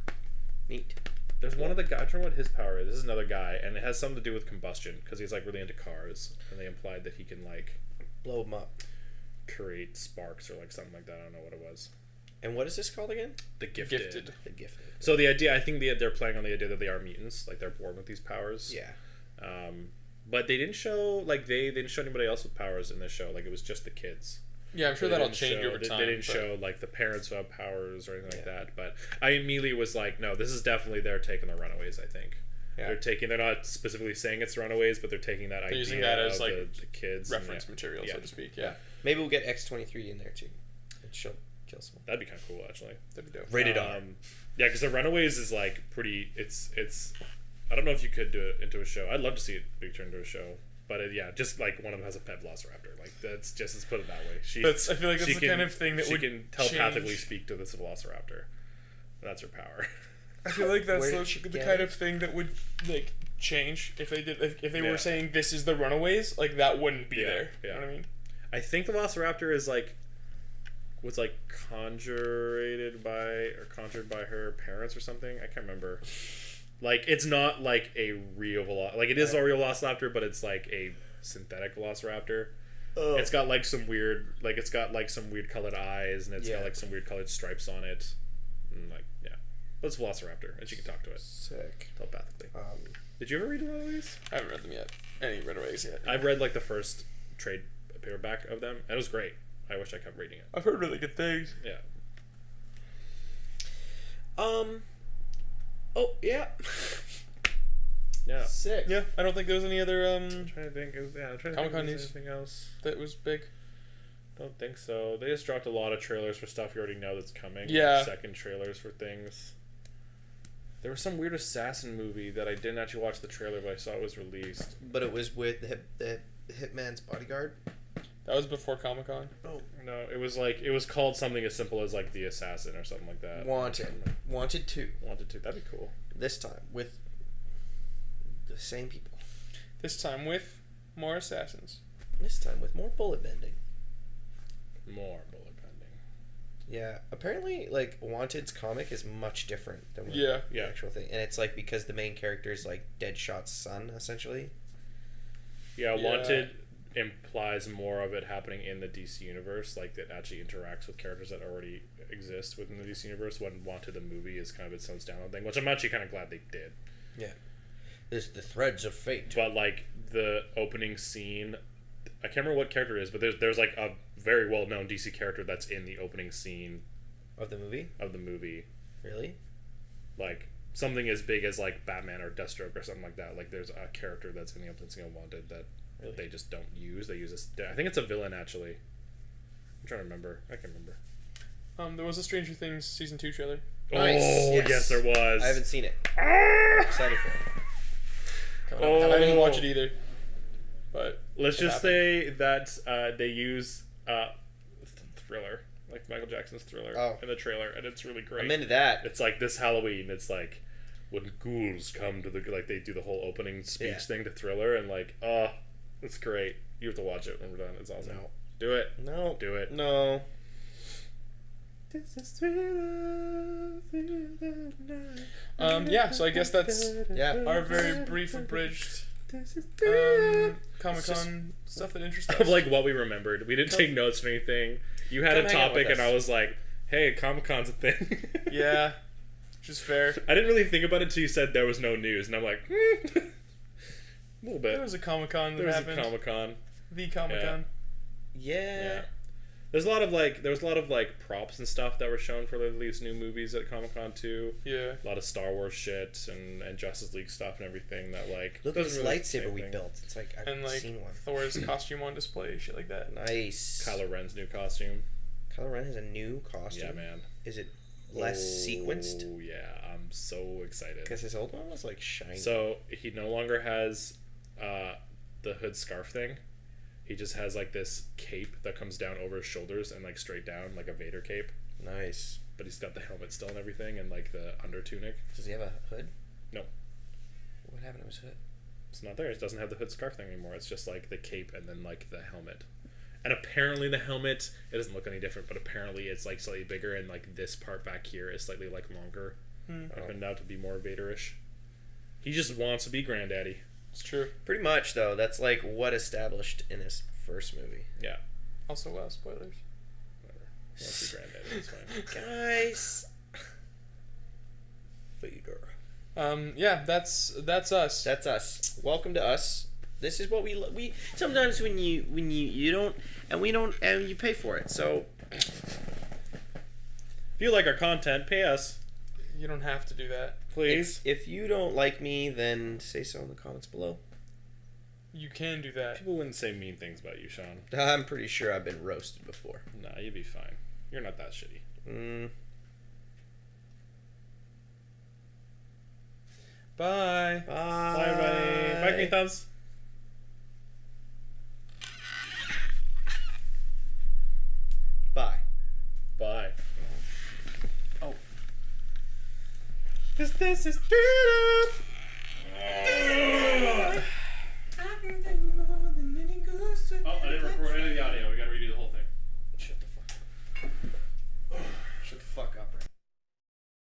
Speaker 2: Neat.
Speaker 1: There's one of the guys, I don't know what his power is. This is another guy, and it has something to do with combustion because he's like really into cars, and they implied that he can like
Speaker 2: Blow him up.
Speaker 1: create sparks or like something like that. I don't know what it was.
Speaker 2: And what is this called again?
Speaker 1: The Gifted.
Speaker 3: Gifted.
Speaker 2: The Gifted.
Speaker 1: So the idea, I think they're playing on the idea that they are mutants, like they're born with these powers.
Speaker 2: Yeah.
Speaker 1: But they didn't show like they didn't show anybody else with powers in this show. Like it was just the kids.
Speaker 3: Yeah, I'm sure
Speaker 1: They
Speaker 3: that'll
Speaker 1: didn't
Speaker 3: change
Speaker 1: show-
Speaker 3: over time.
Speaker 1: They didn't
Speaker 3: but-
Speaker 1: show like the parents who have powers or anything like that. But I immediately was like, no, this is definitely they're taking the Runaways. I think
Speaker 2: Yeah.
Speaker 1: they're not specifically saying it's Runaways, but they're taking that idea
Speaker 3: using that as,
Speaker 1: of
Speaker 3: like,
Speaker 1: the kids and,
Speaker 3: reference material, so to speak. Yeah,
Speaker 2: Maybe we'll get X-23 in there too. And she'll kill someone.
Speaker 1: That'd be kind of cool, actually.
Speaker 3: that'd be dope.
Speaker 2: Rated R.
Speaker 1: Yeah, because the Runaways is like pretty. It's. I don't know if you could do it into a show. I'd love to see it be turned into a show. But yeah, just like one of them has a pet velociraptor. Like that's just let's put it that way.
Speaker 3: I feel like that's the kind of thing that
Speaker 1: she
Speaker 3: would
Speaker 1: can telepathically
Speaker 3: change.
Speaker 1: speak to this velociraptor. That's her power.
Speaker 3: I feel like that's
Speaker 2: Where did she
Speaker 3: the
Speaker 2: get
Speaker 3: kind
Speaker 2: it?
Speaker 3: of thing that would like change if they did if they
Speaker 1: Yeah.
Speaker 3: were saying this is the Runaways, like that wouldn't be
Speaker 1: Yeah,
Speaker 3: there.
Speaker 1: yeah.
Speaker 3: You know what I mean?
Speaker 1: I think the velociraptor is like was like conjured by her parents or something. I can't remember. Like it's not like a real like it is a real velociraptor, but it's like a synthetic velociraptor.
Speaker 2: Oh.
Speaker 1: It's got like some weird colored eyes, and it's got
Speaker 2: Yeah.
Speaker 1: like some weird colored stripes on it. And like yeah, but it's a velociraptor, and she can talk to it
Speaker 2: Sick.
Speaker 1: telepathically. Did you ever read one of these?
Speaker 3: I haven't read them yet. Any Runaways yet?
Speaker 1: I've read like the first trade paperback of them, and it was great. I wish I kept reading it.
Speaker 3: I've heard really good things.
Speaker 1: Yeah.
Speaker 2: Oh yeah.
Speaker 1: Yeah.
Speaker 2: Sick.
Speaker 3: Yeah, I don't think there was any other
Speaker 1: I'm trying to think. I'm trying to think
Speaker 3: Comic-Con
Speaker 1: if there's
Speaker 3: news.
Speaker 1: anything else.
Speaker 3: that was big.
Speaker 1: Don't think so. They just dropped a lot of trailers for stuff you already know that's coming.
Speaker 3: Yeah.
Speaker 1: Like second trailers for things. There was some weird assassin movie that I didn't actually watch the trailer, but I saw it was released.
Speaker 2: But it was with the Hitman's bodyguard.
Speaker 3: That was before Comic-Con.
Speaker 2: Oh.
Speaker 1: No, it was called something as simple as like The Assassin or something like that.
Speaker 2: Wanted 2.
Speaker 1: Wanted to. That'd be cool.
Speaker 2: This time with the same people.
Speaker 3: This time with more assassins.
Speaker 2: This time with more bullet bending.
Speaker 1: More bullet bending.
Speaker 2: Yeah, apparently, like, Wanted's comic is much different than
Speaker 3: Yeah.
Speaker 2: the actual thing. And it's, like, because the main character is, like, Deadshot's son, essentially.
Speaker 1: Yeah,
Speaker 3: Yeah.
Speaker 1: Wanted implies more of it happening in the DC universe, like that actually interacts with characters that already exist within the DC universe. When Wanted the movie is kind of its own standalone thing, which I'm actually kind of glad they did.
Speaker 2: Yeah. There's the threads of fate.
Speaker 1: But like the opening scene, I can't remember what character it is, but there's like a very well known DC character that's in the opening scene
Speaker 2: Of the movie?
Speaker 1: of the movie.
Speaker 2: Really?
Speaker 1: Like something as big as like Batman or Deathstroke or something like that. Like there's a character that's in the opening scene of Wanted that
Speaker 2: Really?
Speaker 1: they just don't use. They use this. I think it's a villain actually. I'm trying to remember. I can remember.
Speaker 3: There was a Stranger Things season 2 trailer.
Speaker 2: Nice.
Speaker 1: Oh yes, there was.
Speaker 2: I haven't seen it.
Speaker 1: Ah!
Speaker 2: I'm excited for it.
Speaker 3: I didn't watch it either. But
Speaker 1: Let's
Speaker 3: it
Speaker 1: just
Speaker 3: happened.
Speaker 1: say that they use Thriller, like Michael Jackson's Thriller, in the trailer, and it's really great.
Speaker 2: I'm into that.
Speaker 1: It's like this Halloween. It's like when ghouls come to the like they do the whole opening speech thing to Thriller, and like it's great. You have to watch it when we're done. It's awesome.
Speaker 2: No.
Speaker 1: Do it.
Speaker 2: No.
Speaker 1: Do it.
Speaker 2: No.
Speaker 1: This is Thriller.
Speaker 3: Yeah, so I guess that's our very brief abridged Comic-Con stuff that interests us.
Speaker 1: Of like what we remembered. We didn't take notes or anything. You had
Speaker 2: Come
Speaker 1: a
Speaker 2: hang out
Speaker 1: topic,
Speaker 2: with
Speaker 1: and
Speaker 2: us.
Speaker 1: I was like, "Hey, Comic-Con's a thing."
Speaker 3: Yeah, which is fair.
Speaker 1: I didn't really think about it until you said there was no news, and I'm like, a little bit.
Speaker 3: There was a Comic-Con that
Speaker 1: There was
Speaker 3: happened.
Speaker 1: a Comic-Con.
Speaker 3: The Comic-Con.
Speaker 2: Yeah.
Speaker 1: There was a lot of like props and stuff that were shown for these new movies at Comic-Con too.
Speaker 3: Yeah.
Speaker 1: A lot of Star Wars shit and Justice League stuff and everything that like.
Speaker 2: Look at
Speaker 1: doesn't
Speaker 2: this
Speaker 1: really
Speaker 2: lightsaber
Speaker 1: say
Speaker 2: we
Speaker 1: anything.
Speaker 2: built. It's like I've
Speaker 3: And like
Speaker 2: seen one.
Speaker 3: Thor's costume on display, shit like that.
Speaker 2: Nice.
Speaker 1: Kylo Ren's new costume.
Speaker 2: Kylo Ren has a new costume.
Speaker 1: Yeah, man.
Speaker 2: Is it less sequenced?
Speaker 1: Oh yeah, I'm so excited.
Speaker 2: Because his old one was like shiny.
Speaker 1: So he no longer has the hood scarf thing. He just has like this cape that comes down over his shoulders and like straight down like a Vader cape.
Speaker 2: Nice.
Speaker 1: But he's got the helmet still and everything and like the under tunic.
Speaker 2: Does he have a hood?
Speaker 1: No.
Speaker 2: What happened to his hood?
Speaker 1: It's not there. It doesn't have the hood scarf thing anymore. It's just like the cape and then like the helmet. And apparently the helmet, it doesn't look any different, but apparently it's like slightly bigger and like this part back here is slightly like longer. Turned out to be more Vaderish. He just wants to be granddaddy.
Speaker 3: It's true.
Speaker 2: Pretty much, though. That's like what established in his first movie.
Speaker 1: Yeah.
Speaker 3: Also, spoilers.
Speaker 1: Whatever. He wants to be granddaddy. It's fine.
Speaker 2: Guys. Vader.
Speaker 3: Yeah, that's us.
Speaker 2: That's us. Welcome to us. This is what we sometimes when you don't and we don't and you pay for it. So
Speaker 1: If you like our content, pay us,
Speaker 3: You don't have to do that.
Speaker 1: please.
Speaker 2: if you don't like me, then say so in the comments below.
Speaker 3: You can do that.
Speaker 1: People wouldn't say mean things about you, Sean.
Speaker 2: I'm pretty sure I've been roasted before.
Speaker 1: Nah, you'd be fine. You're not that shitty.
Speaker 3: Bye.
Speaker 2: Bye.
Speaker 1: Bye, everybody. Bye, green thumbs.
Speaker 2: Bye.
Speaker 1: Bye.
Speaker 2: Oh.
Speaker 1: This is freedom.